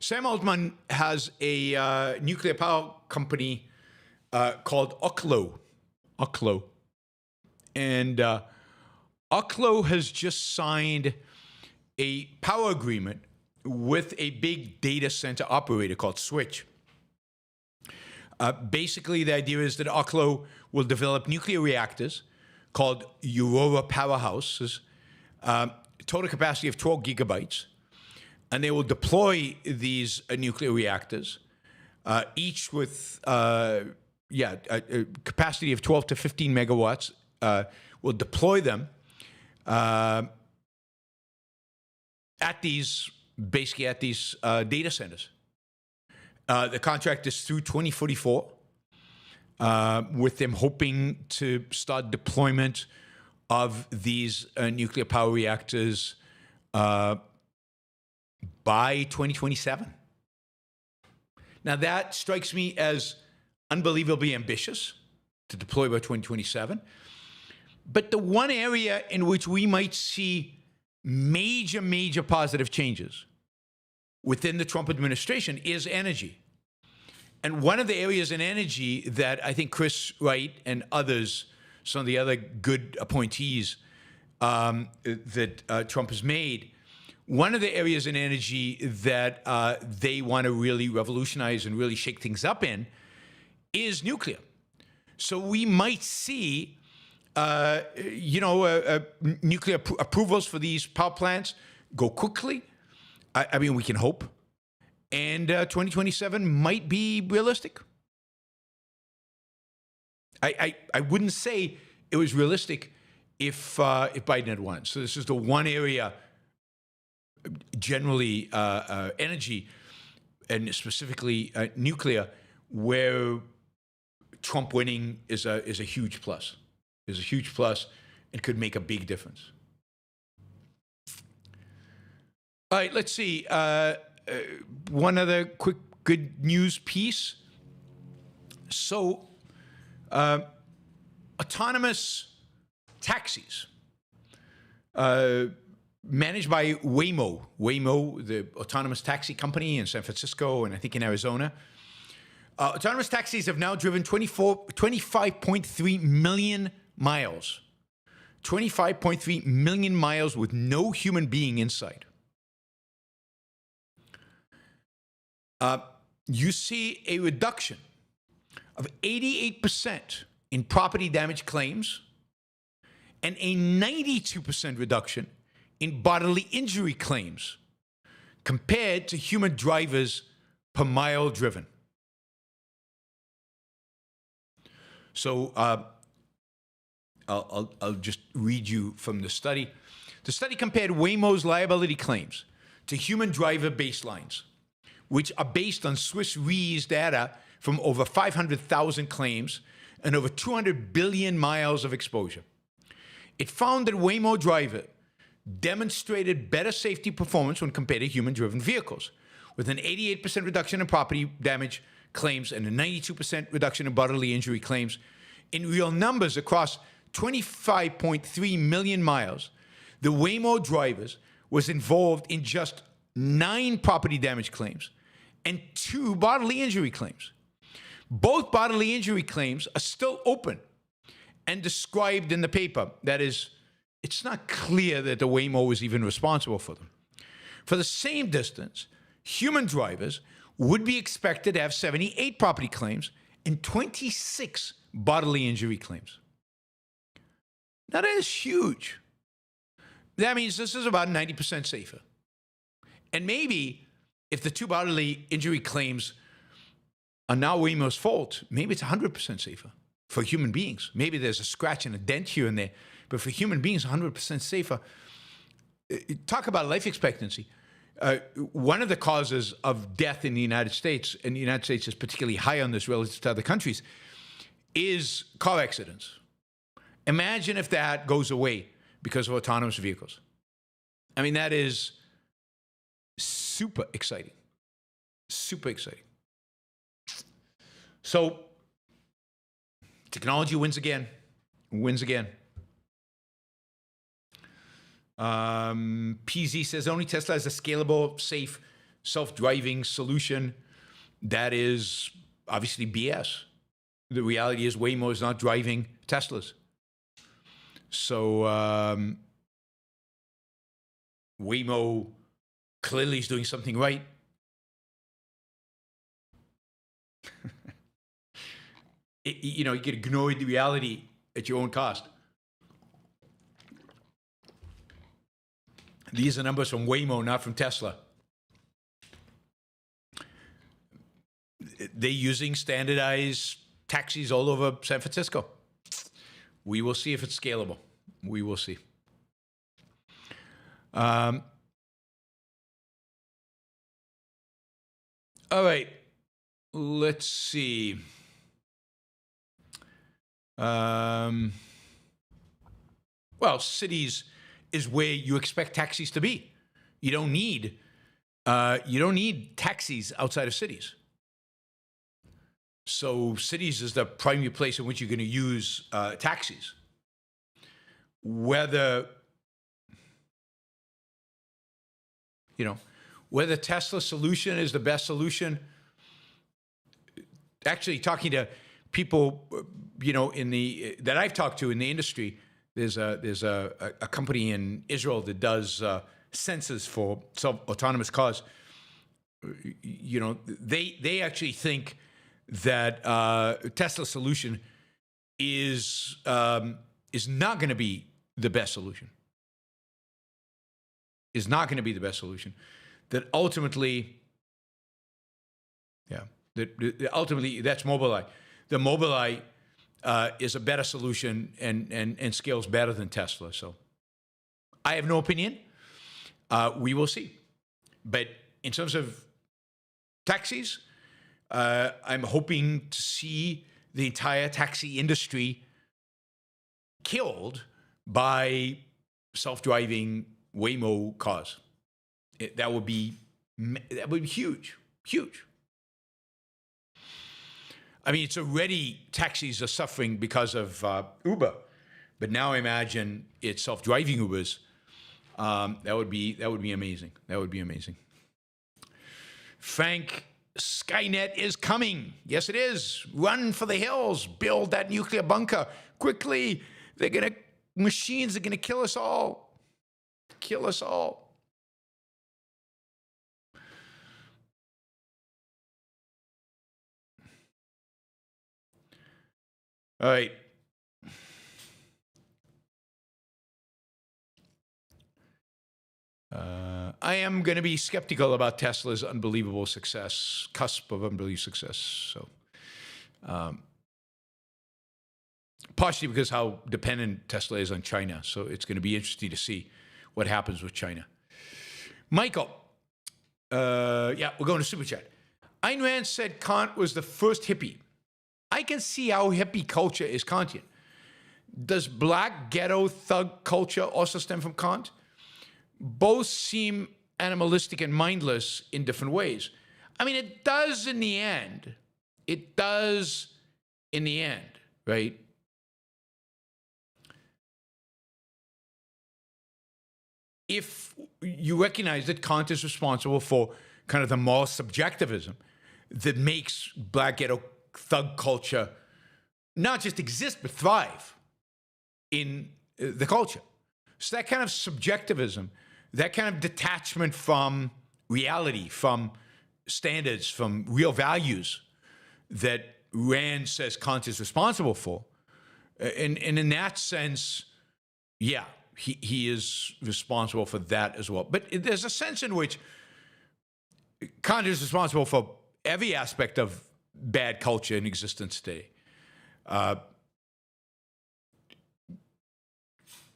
Speaker 2: Sam Altman has a nuclear power company called Oklo. And Oklo has just signed a power agreement with a big data center operator called Switch. Basically, the idea is that Oklo will develop nuclear reactors called Aurora powerhouses, total capacity of 12 gigabytes, and they will deploy these nuclear reactors, each with a capacity of 12 to 15 megawatts. Will deploy them at these data centers. The contract is through 2044, with them hoping to start deployment of these nuclear power reactors by 2027. Now, that strikes me as unbelievably ambitious to deploy by 2027. But the one area in which we might see major positive changes within the Trump administration is energy. And one of the areas in energy that I think Chris Wright and others, some of the other good appointees that Trump has made, one of the areas in energy that they want to really revolutionize and really shake things up in is nuclear. So we might see nuclear approvals for these power plants go quickly. I mean, we can hope. And 2027 might be realistic. I wouldn't say it was realistic if Biden had won. So this is the one area, generally energy, and specifically nuclear, where Trump winning is a huge plus. Is a huge plus and could make a big difference. All right, let's see. One other quick good news piece. So, autonomous taxis managed by Waymo. Waymo, the autonomous taxi company in San Francisco and I think in Arizona. Autonomous taxis have now driven 25.3 million miles. 25.3 million miles with no human being inside. You see a reduction of 88% in property damage claims and a 92% reduction in bodily injury claims compared to human drivers per mile driven. So I'll just read you from the study. The study compared Waymo's liability claims to human driver baselines, which are based on Swiss Re's data from over 500,000 claims and over 200 billion miles of exposure. It found that Waymo driver demonstrated better safety performance when compared to human-driven vehicles, with an 88% reduction in property damage claims and a 92% reduction in bodily injury claims. In real numbers, across 25.3 million miles, the Waymo drivers was involved in just 9 property damage claims and 2 bodily injury claims. Both bodily injury claims are still open and described in the paper. That is, it's not clear that the Waymo was even responsible for them. For the same distance, human drivers would be expected to have 78 property claims and 26 bodily injury claims. Now that is huge. That means this is about 90% safer. And maybe if the 2 bodily injury claims are now Waymo's fault, maybe it's 100% safer for human beings. Maybe there's a scratch and a dent here and there, but for human beings, 100% safer. Talk about life expectancy. One of the causes of death in the United States, and the United States is particularly high on this relative to other countries, is car accidents. Imagine if that goes away because of autonomous vehicles. I mean, that is super exciting. Super exciting. So, technology wins again. Wins again. PZ says only Tesla has a scalable, safe, self-driving solution. That is obviously BS. The reality is Waymo is not driving Teslas. So Waymo clearly is doing something right. You know, you can ignore the reality at your own cost. These are numbers from Waymo, not from Tesla. They're using standardized taxis all over San Francisco. We will see if it's scalable. We will see. All right. Let's see. Well, cities is where you expect taxis to be. You don't need taxis outside of cities. So cities is the primary place in which you're going to use taxis. Whether Tesla's solution is the best solution. Actually, talking to people, that I've talked to in the industry, there's a company in Israel that does sensors for autonomous cars. They actually think that Tesla's solution is not going to be the best solution. Is not going to be the best solution. That ultimately, ultimately that's Mobileye. The Mobileye is a better solution and scales better than Tesla. So I have no opinion. We will see. But in terms of taxis, I'm hoping to see the entire taxi industry killed by self-driving Waymo cars. That would be huge, huge. I mean, it's already, taxis are suffering because of Uber, but now imagine it's self-driving Ubers. That would be amazing. That would be amazing. Frank, Skynet is coming. Yes, it is. Run for the hills. Build that nuclear bunker quickly. Machines are gonna kill us all. Kill us all. All right. I am going to be skeptical about Tesla's unbelievable success, cusp of unbelievable success. So, partially because how dependent Tesla is on China. So it's going to be interesting to see what happens with China. Michael, yeah, we're going to Super Chat. Ayn Rand said Kant was the first hippie. I can see how hippie culture is Kantian. Does black ghetto thug culture also stem from Kant? Both seem animalistic and mindless in different ways. I mean, it does in the end. It does in the end, right? If you recognize that Kant is responsible for kind of the moral subjectivism that makes black ghetto thug culture not just exist, but thrive in the culture. So that kind of subjectivism, that kind of detachment from reality, from standards, from real values that Rand says Kant is responsible for. And in that sense, yeah, he is responsible for that as well. But there's a sense in which Kant is responsible for every aspect of bad culture in existence today.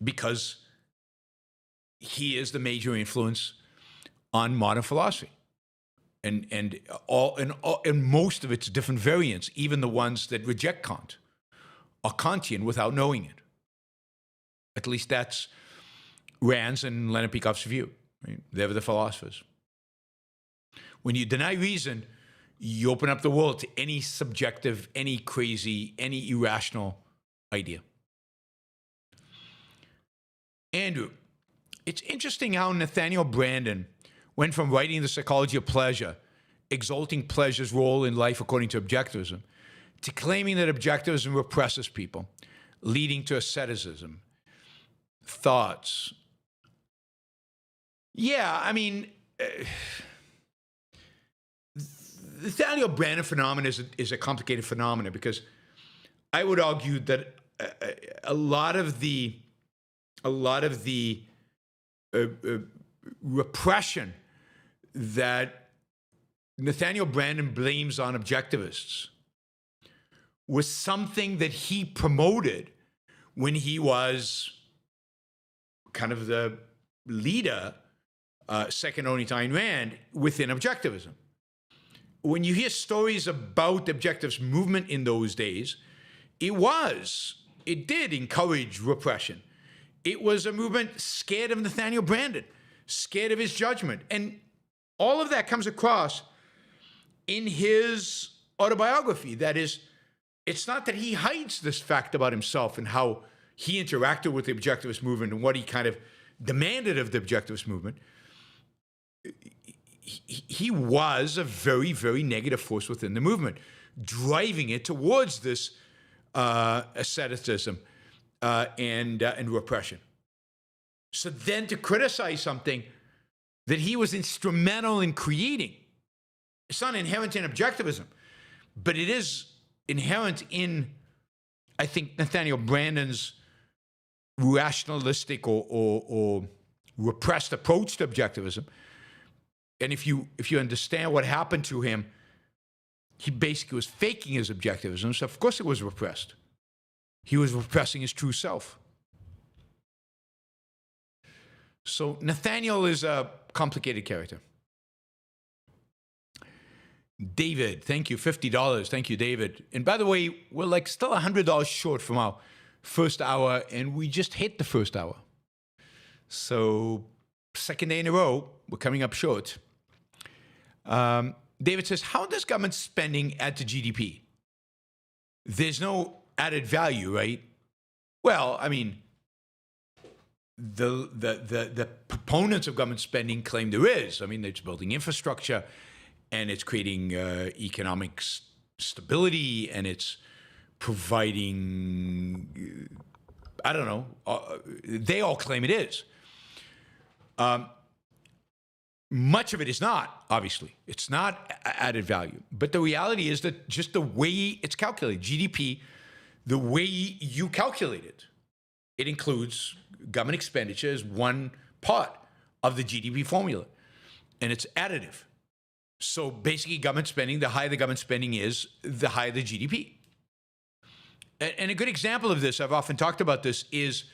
Speaker 2: Because he is the major influence on modern philosophy, and most of its different variants, even the ones that reject Kant, are Kantian without knowing it. At least that's Rand's and Leonard Peikoff's view. Right? They were the philosophers. When you deny reason, you open up the world to any subjective, any crazy, any irrational idea. Andrew, it's interesting how Nathaniel Branden went from writing The Psychology of Pleasure, exalting pleasure's role in life according to objectivism, to claiming that objectivism represses people, leading to asceticism. Thoughts? Yeah, I mean, the Nathaniel Branden phenomenon is a complicated phenomenon because I would argue that a lot of the repression that Nathaniel Branden blames on objectivists was something that he promoted when he was kind of the leader, second only to Ayn Rand, within objectivism. When you hear stories about the objectivist movement in those days, it did encourage repression. It was a movement scared of Nathaniel Branden, scared of his judgment. And all of that comes across in his autobiography. That is, it's not that he hides this fact about himself and how he interacted with the objectivist movement and what he kind of demanded of the objectivist movement. He was a very, very negative force within the movement, driving it towards this asceticism and repression. So then to criticize something that he was instrumental in creating, it's not inherent in objectivism, but it is inherent in, I think, Nathaniel Branden's rationalistic or repressed approach to objectivism. And if you understand what happened to him, he basically was faking his objectivism, so of course it was repressed. He was repressing his true self. So Nathaniel is a complicated character. David, thank you, $50. Thank you, David. And by the way, we're still $100 short from our first hour, and we just hit the first hour. So second day in a row, we're coming up short. David says, how does government spending add to GDP? There's no added value, right? Well, I mean, the proponents of government spending claim there is. I mean, it's building infrastructure, and it's creating economic stability, and it's providing, I don't know, they all claim it is. Much of it is not, obviously. It's not added value. But the reality is that just the way it's calculated, GDP, the way you calculate it, it includes government expenditure as one part of the GDP formula, and it's additive. So basically, government spending, the higher the government spending is, the higher the GDP. And a good example of this, I've often talked about this, is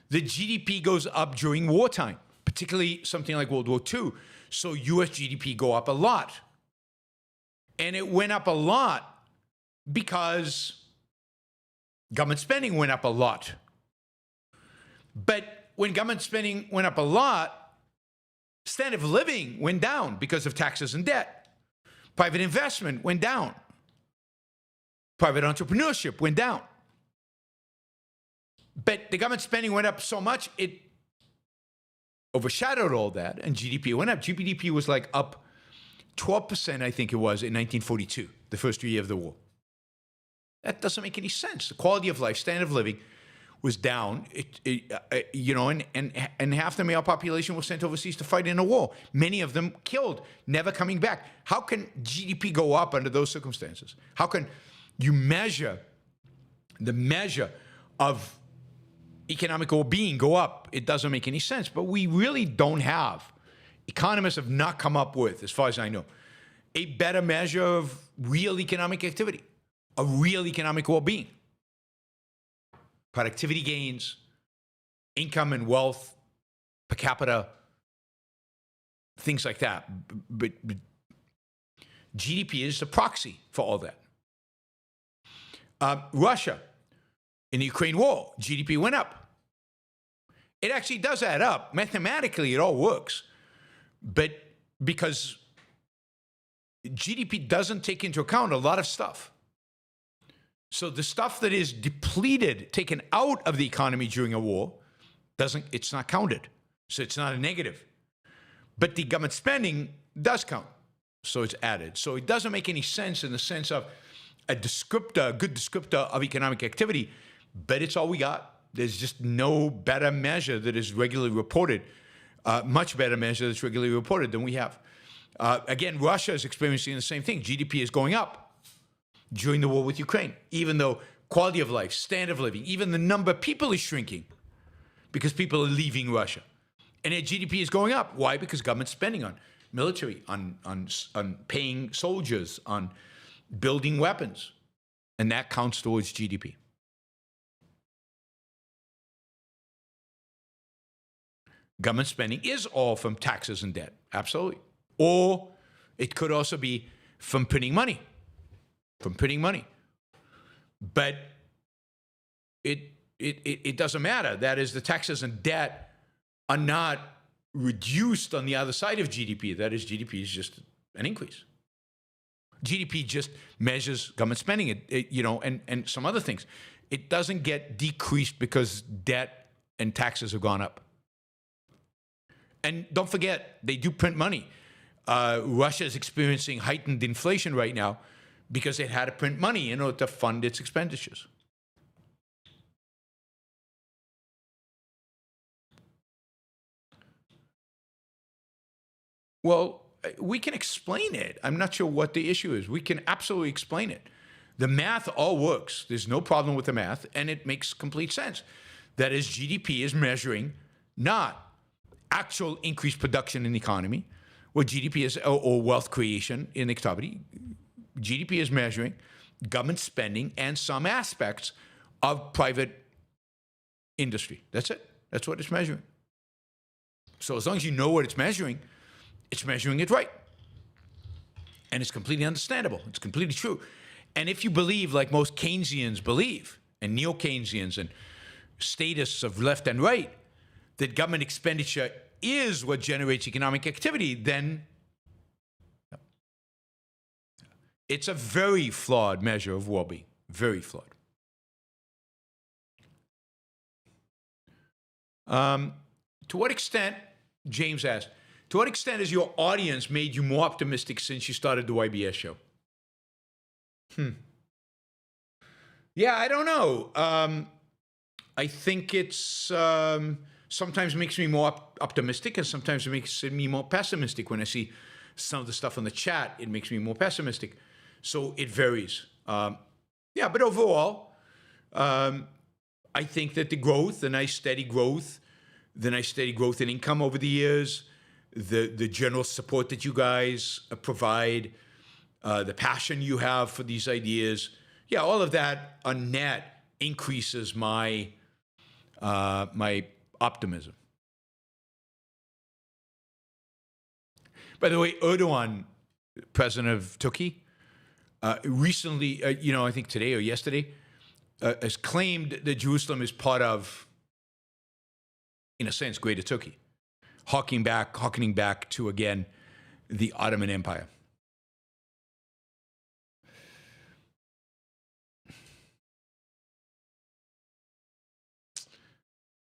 Speaker 2: the GDP goes up during wartime, particularly something like World War II. So US GDP go up a lot. And it went up a lot because government spending went up a lot. But when government spending went up a lot, standard of living went down because of taxes and debt. Private investment went down. Private entrepreneurship went down. But the government spending went up so much, it overshadowed all that, and GDP went up. GDP was like up 12%, I think it was, in 1942, the first year of the war. That doesn't make any sense. The quality of life, standard of living, was down. And half the male population was sent overseas to fight in a war. Many of them killed, never coming back. How can GDP go up under those circumstances? How can you measure the measure of economic well-being go up? It doesn't make any sense. But we really don't have, economists have not come up with, as far as I know, a better measure of real economic activity, of real economic well-being. Productivity gains, income and wealth per capita, things like that. But GDP is the proxy for all that. Russia, in the Ukraine war, GDP went up. It actually does add up. Mathematically, it all works. But because GDP doesn't take into account a lot of stuff. So the stuff that is depleted, taken out of the economy during a war, it's not counted. So it's not a negative. But the government spending does count. So it's added. So it doesn't make any sense in the sense of a descriptor, a good descriptor of economic activity, but it's all we got. There's just no better measure that is regularly reported, much better measure that's regularly reported than we have. Again, Russia is experiencing the same thing. GDP is going up during the war with Ukraine, even though quality of life, standard of living, even the number of people is shrinking because people are leaving Russia. And their GDP is going up. Why? Because government spending on military, on paying soldiers, on building weapons. And that counts towards GDP. Government spending is all from taxes and debt, absolutely. Or it could also be from printing money. But it doesn't matter. That is, the taxes and debt are not reduced on the other side of GDP. That is, GDP is just an increase. GDP just measures government spending, and some other things. It doesn't get decreased because debt and taxes have gone up. And don't forget, they do print money. Russia is experiencing heightened inflation right now because it had to print money in order to fund its expenditures. Well, we can explain it. I'm not sure what the issue is. We can absolutely explain it. The math all works. There's no problem with the math, and it makes complete sense. That is, GDP is measuring not actual increased production in the economy, what GDP is, or wealth creation in the economy. GDP is measuring government spending and some aspects of private industry. That's it. That's what it's measuring. So as long as you know what it's measuring it right. And it's completely understandable. It's completely true. And if you believe, like most Keynesians believe, and neo-Keynesians and statists of left and right, that government expenditure is what generates economic activity, then it's a very flawed measure of well-being. Very flawed. To what extent, James asked, to what extent has your audience made you more optimistic since you started the YBS show? Yeah, I don't know. I think it's sometimes makes me more optimistic, and sometimes it makes me more pessimistic. When I see some of the stuff on the chat, it makes me more pessimistic. So it varies. Yeah, but overall, I think that the growth, the nice steady growth in income over the years, the general support that you guys provide, the passion you have for these ideas, yeah, all of that on net increases my my optimism. By the way, Erdogan, president of Turkey, recently, I think today or yesterday, has claimed that Jerusalem is part of, in a sense, Greater Turkey, harkening back to, again, the Ottoman Empire.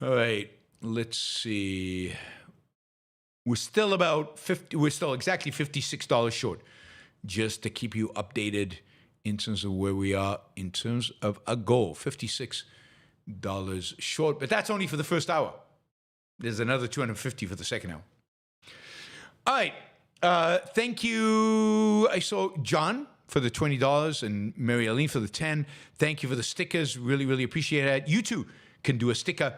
Speaker 2: All right, let's see. We're still exactly $56 short, just to keep you updated in terms of where we are in terms of a goal, $56 short, but that's only for the first hour. There's another $250 for the second hour. All right, thank you. I saw John for the $20 and Mary Aline for the $10. Thank you for the stickers. Really, really appreciate that. You too can do a sticker.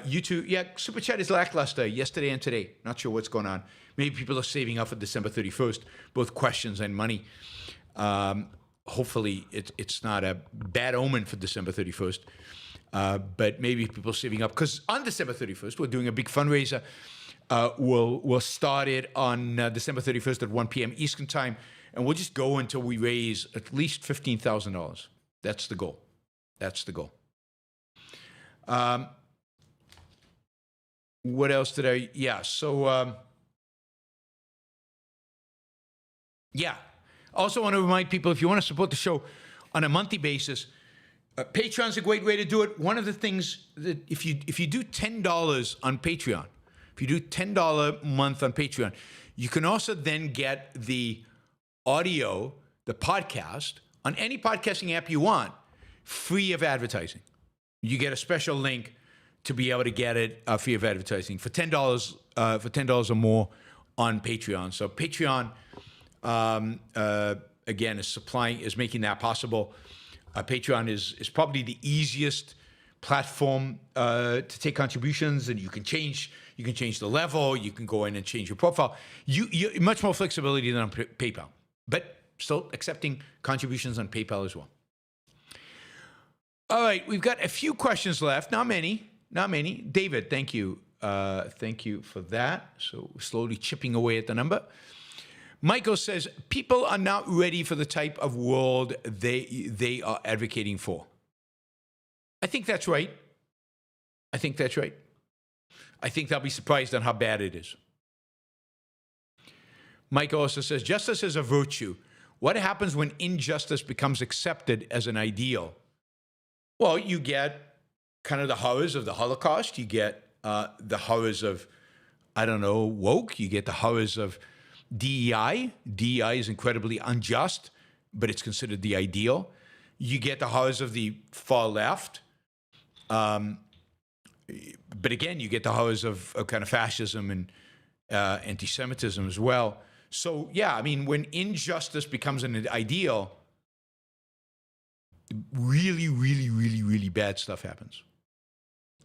Speaker 2: You too, yeah, Super Chat is lackluster yesterday and today. Not sure what's going on. Maybe people are saving up for December 31st, both questions and money. Hopefully it's not a bad omen for December 31st, but maybe people are saving up. Because on December 31st, we're doing a big fundraiser. We'll start it on December 31st at 1 p.m. Eastern Time, and we'll just go until we raise at least $15,000. That's the goal. That's the goal. What else did I? Yeah. So, yeah. Also want to remind people, if you want to support the show on a monthly basis, Patreon's a great way to do it. One of the things that if you do $10 on Patreon, if you do $10 a month on Patreon, you can also then get the audio, the podcast, on any podcasting app you want, free of advertising. You get a special link to be able to get it free of advertising for $10 or more on Patreon. So Patreon, again, is making that possible. Patreon is probably the easiest platform to take contributions, and you can change the level. You can go in and change your profile. You much more flexibility than on PayPal, but still accepting contributions on PayPal as well. All right, we've got a few questions left. Not many. David, thank you. Thank you for that. So slowly chipping away at the number. Michael says, people are not ready for the type of world they are advocating for. I think that's right. I think they'll be surprised on how bad it is. Michael also says, justice is a virtue. What happens when injustice becomes accepted as an ideal? Well, you get kind of the horrors of the Holocaust. You get the horrors of, woke. You get the horrors of DEI. DEI is incredibly unjust, but it's considered the ideal. You get the horrors of the far left. But again, you get the horrors of kind of fascism and anti-Semitism as well. So, yeah, I mean, when injustice becomes an ideal, really, really, really, really bad stuff happens.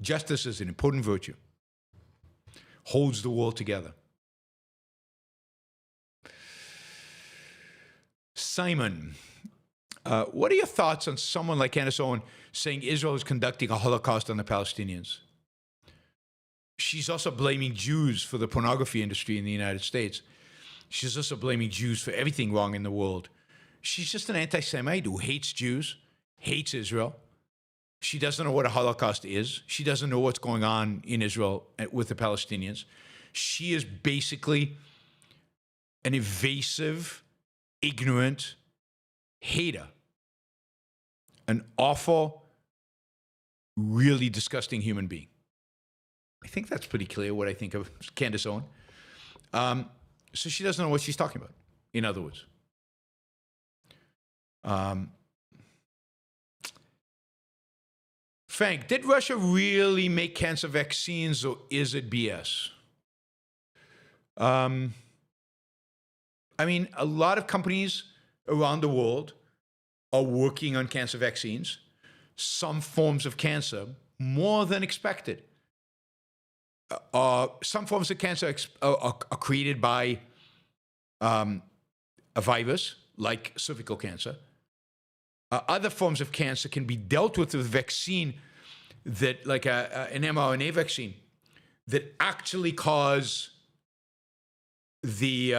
Speaker 2: Justice is an important virtue. Holds the world together. Simon, what are your thoughts on someone like Candace Owen saying Israel is conducting a Holocaust on the Palestinians? She's also blaming Jews for the pornography industry in the United States. She's also blaming Jews for everything wrong in the world. She's just an anti-Semite who hates Jews, hates Israel. She doesn't know what a Holocaust is. She doesn't know what's going on in Israel with the Palestinians. She is basically an evasive, ignorant hater. An awful, really disgusting human being. I think that's pretty clear what I think of Candace Owen. So she doesn't know what she's talking about, in other words. Frank, did Russia really make cancer vaccines, or is it BS? I mean, a lot of companies around the world are working on cancer vaccines. Some forms of cancer, more than expected. Some forms of cancer are created by a virus, like cervical cancer. Other forms of cancer can be dealt with a vaccine that, like an mRNA vaccine, that actually cause the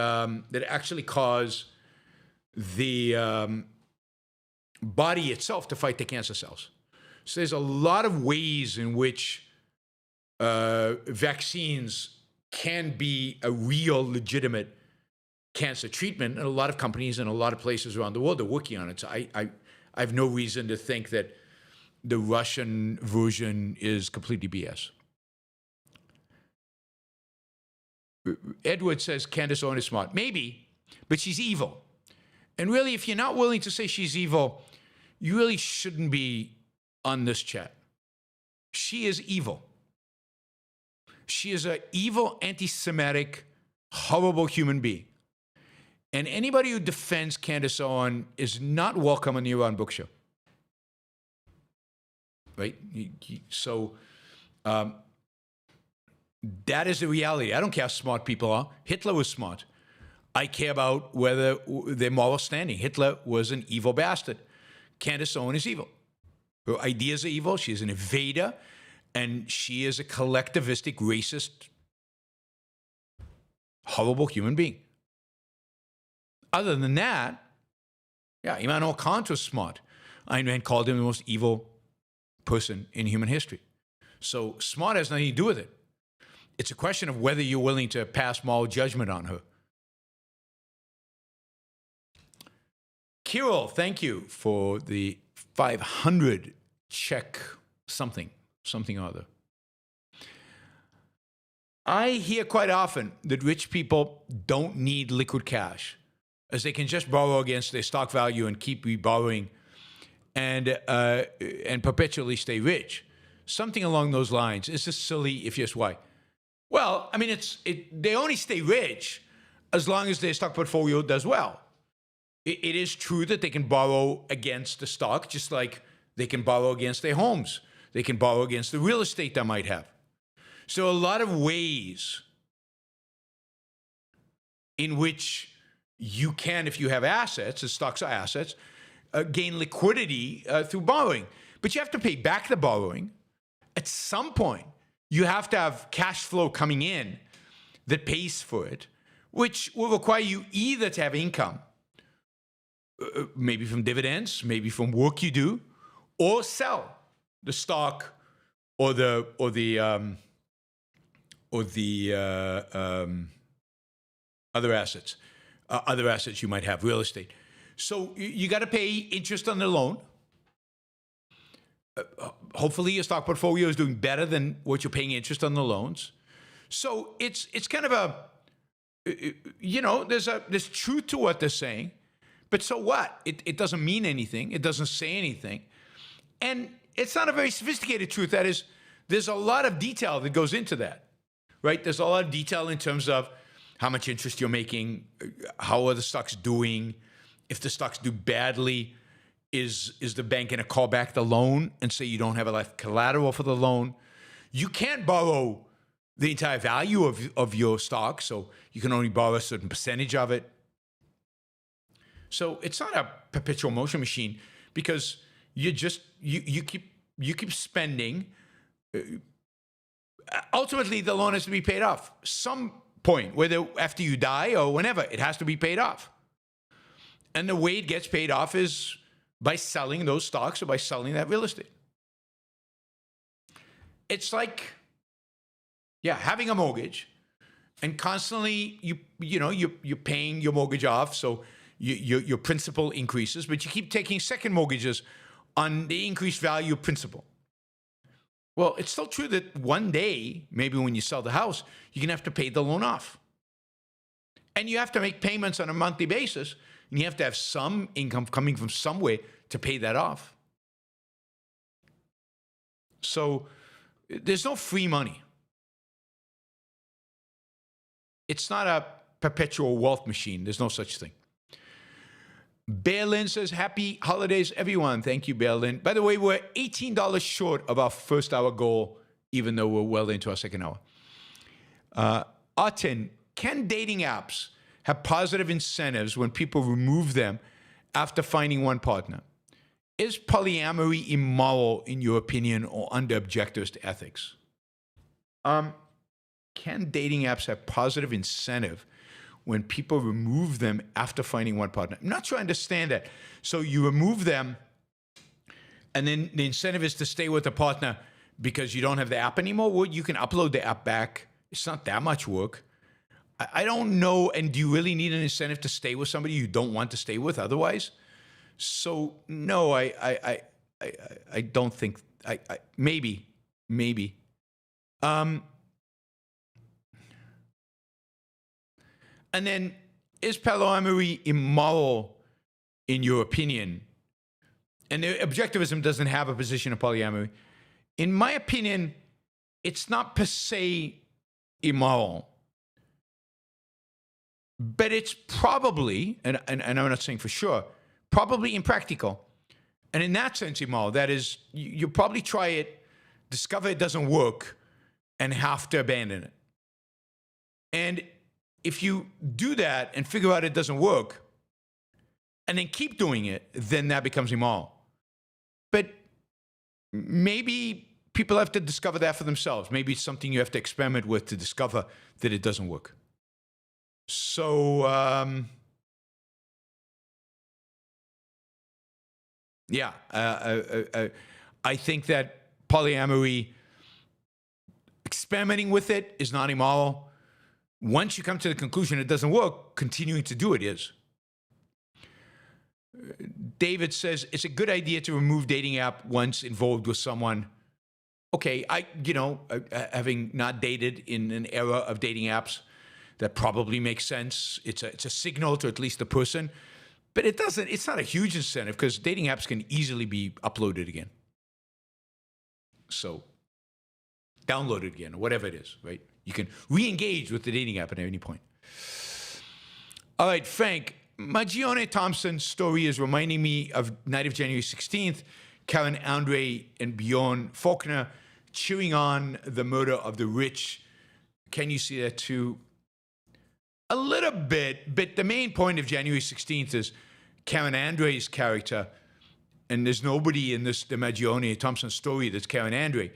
Speaker 2: body itself to fight the cancer cells. So there's a lot of ways in which vaccines can be a real, legitimate cancer treatment, and a lot of companies and a lot of places around the world are working on it. So I have no reason to think that the Russian version is completely BS. Edward says Candace Owen is smart. Maybe, but she's evil. And really, if you're not willing to say she's evil, you really shouldn't be on this chat. She is evil. She is an evil, anti-Semitic, horrible human being. And anybody who defends Candace Owen is not welcome on the Yaron Brook Show. Right? So that is the reality. I don't care how smart people are. Hitler was smart. I care about whether their moral standing. Hitler was an evil bastard. Candace Owen is evil. Her ideas are evil. She is an invader. And she is a collectivistic, racist, horrible human being. Other than that, yeah, Immanuel Kant was smart. Ayn Rand called him the most evil person in human history. So smart has nothing to do with it. It's a question of whether you're willing to pass moral judgment on her. Kirill, thank you for the 500 check something or other. I hear quite often that rich people don't need liquid cash, as they can just borrow against their stock value and keep reborrowing and perpetually stay rich. Something along those lines. Is this silly? If yes, why? Well, I mean, they only stay rich as long as their stock portfolio does well. It is true that they can borrow against the stock, just like they can borrow against their homes. They can borrow against the real estate they might have. So a lot of ways in which you can, if you have assets, as stocks are assets, gain liquidity through borrowing. But you have to pay back the borrowing. At some point, you have to have cash flow coming in that pays for it, which will require you either to have income, maybe from dividends, maybe from work you do, or sell the stock or the other assets you might have, real estate. So you got to pay interest on the loan. Hopefully your stock portfolio is doing better than what you're paying interest on the loans. So it's kind of a, there's truth to what they're saying, but so what? It doesn't mean anything. It doesn't say anything. And it's not a very sophisticated truth. That is, there's a lot of detail that goes into that, right? There's a lot of detail in terms of how much interest you're making, how are the stocks doing. If the stocks do badly, is the bank going to call back the loan and say you don't have enough collateral for the loan? You can't borrow the entire value of your stock, so you can only borrow a certain percentage of it. So it's not a perpetual motion machine, because you keep spending. Ultimately, the loan has to be paid off. Some point, whether after you die or whenever, it has to be paid off. And the way it gets paid off is by selling those stocks or by selling that real estate. It's like, having a mortgage. and constantly you're paying your mortgage off, so your principal increases, but you keep taking second mortgages on the increased value of principal. Well, it's still true that one day, maybe when you sell the house, you're going to have to pay the loan off. And you have to make payments on a monthly basis, and you have to have some income coming from somewhere to pay that off. So there's no free money. It's not a perpetual wealth machine. There's no such thing. Berlin says, happy holidays, everyone. Thank you, Berlin. By the way, we're $18 short of our first hour goal, even though we're well into our second hour. Aten, can dating apps have positive incentives when people remove them after finding one partner? Is polyamory immoral, in your opinion, or under objectivist ethics? Can dating apps have positive incentive when people remove them after finding one partner? I'm not sure I understand that. So you remove them, and then the incentive is to stay with the partner because you don't have the app anymore? Well, you can upload the app back. It's not that much work. I don't know. And do you really need an incentive to stay with somebody you don't want to stay with otherwise? So no, I don't think. Maybe. And then, is polyamory immoral, in your opinion? And objectivism doesn't have a position of polyamory. In my opinion, it's not per se immoral, but it's probably, and I'm not saying for sure, probably impractical. And in that sense, immoral. That is, you probably try it, discover it doesn't work, and have to abandon it. And if you do that and figure out it doesn't work, and then keep doing it, then that becomes immoral. But maybe people have to discover that for themselves. Maybe it's something you have to experiment with to discover that it doesn't work. So, yeah, I think that polyamory, experimenting with it is not immoral. Once you come to the conclusion it doesn't work, continuing to do it is. David says, it's a good idea to remove dating app once involved with someone. Okay, having not dated in an era of dating apps, that probably makes sense. It's a signal to at least the person. But it's not a huge incentive because dating apps can easily be uploaded again. So download it again, or whatever it is, right? You can re-engage with the dating app at any point. All right, Frank, Mangione Thompson's story is reminding me of night of January 16th, Karen, Andre, and Bjorn Faulkner cheering on the murder of the rich. Can you see that too? A little bit, but the main point of January 16th is Karen Andre's character, and there's nobody in the Mangione Thompson story that's Karen Andre.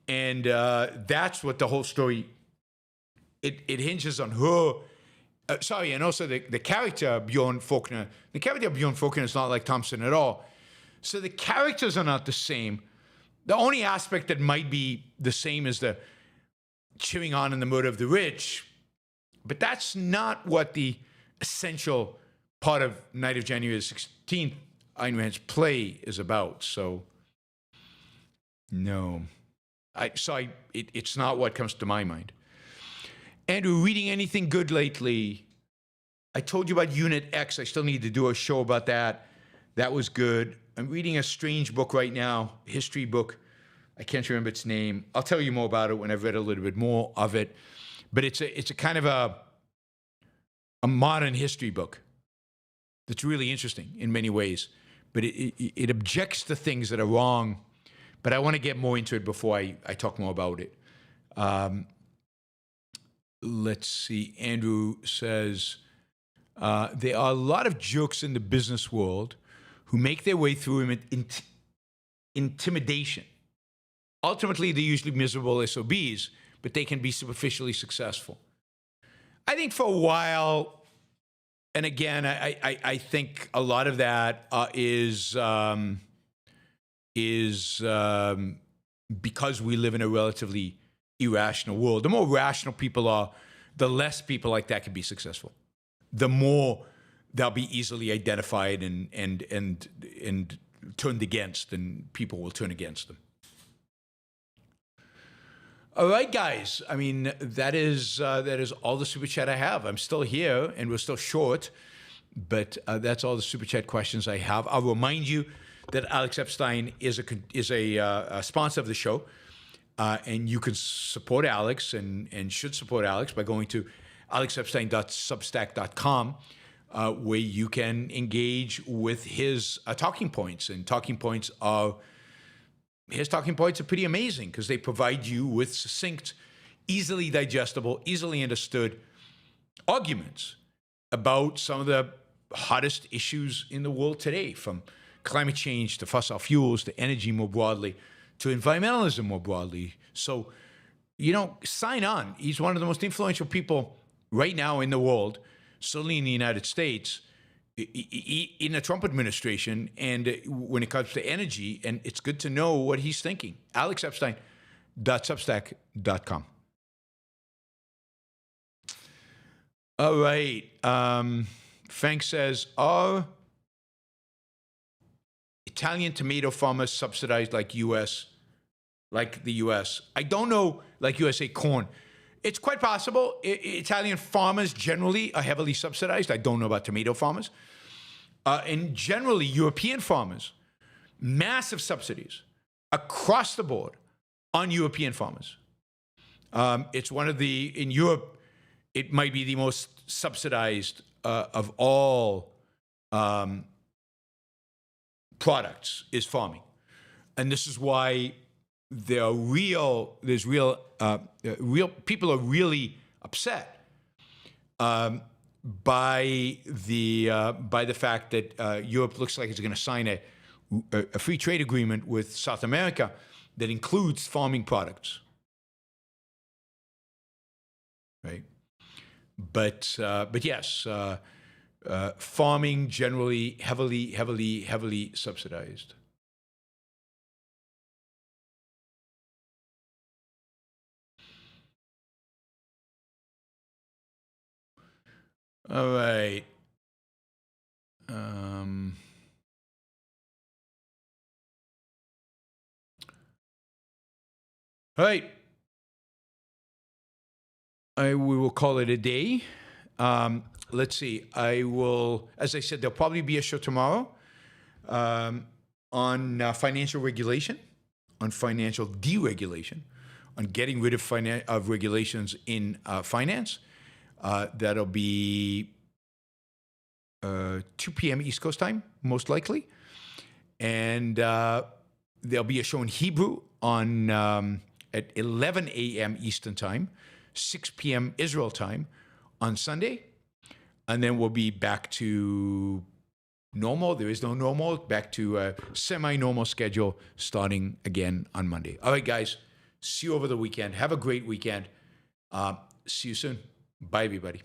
Speaker 2: And that's what the whole story, it hinges on her. And also the character Bjorn Faulkner. The character of Bjorn Faulkner is not like Thompson at all. So the characters are not the same. The only aspect that might be the same is the cheering on in the murder of the rich. But that's not what the essential part of Night of January 16th, Ayn Rand's play, is about. So, no. It's not what comes to my mind. Andrew, reading anything good lately? I told you about Unit X. I still need to do a show about that. That was good. I'm reading a strange book right now, a history book. I can't remember its name. I'll tell you more about it when I've read a little bit more of it. But it's a kind of a modern history book that's really interesting in many ways. But it objects to things that are wrong. But I want to get more into it before I talk more about it. Let's see. Andrew says, there are a lot of jerks in the business world who make their way through intimidation. Ultimately, they're usually miserable SOBs, but they can be superficially successful. I think for a while, and again, I think a lot of that is because we live in a relatively irrational world. The more rational people are, the less people like that can be successful. The more they'll be easily identified and turned against, and people will turn against them. All right, guys. I mean, that is all the super chat I have. I'm still here, and we're still short, but that's all the super chat questions I have. I'll remind you that Alex Epstein is a sponsor of the show, and you can support Alex and should support Alex by going to alexepstein.substack.com, where you can engage with his talking points. And his talking points are pretty amazing because they provide you with succinct, easily digestible, easily understood arguments about some of the hottest issues in the world today, from climate change to fossil fuels to energy more broadly to environmentalism more broadly. So, sign on. He's one of the most influential people right now in the world, certainly in the United States, in the Trump administration, and when it comes to energy, and it's good to know what he's thinking. alexepstein.substack.com. All right. Frank says, are Italian tomato farmers subsidized like the U.S.? I don't know, like USA corn. It's quite possible. Italian farmers generally are heavily subsidized. I don't know about tomato farmers. And generally, European farmers, massive subsidies across the board on European farmers. It's in Europe, it might be the most subsidized of all products is farming. And this is why people are really upset by the fact that Europe looks like it's going to sign a free trade agreement with South America that includes farming products, right? But yes, farming generally heavily subsidized. All right. All right. We will call it a day. Let's see. As I said, there'll probably be a show tomorrow on financial regulation, on financial deregulation, on getting rid of regulations in finance. That'll be 2 p.m. East Coast time, most likely. And there'll be a show in Hebrew at 11 a.m. Eastern time, 6 p.m. Israel time on Sunday. And then we'll be back to normal. There is no normal. Back to a semi-normal schedule starting again on Monday. All right, guys. See you over the weekend. Have a great weekend. See you soon. Bye, everybody.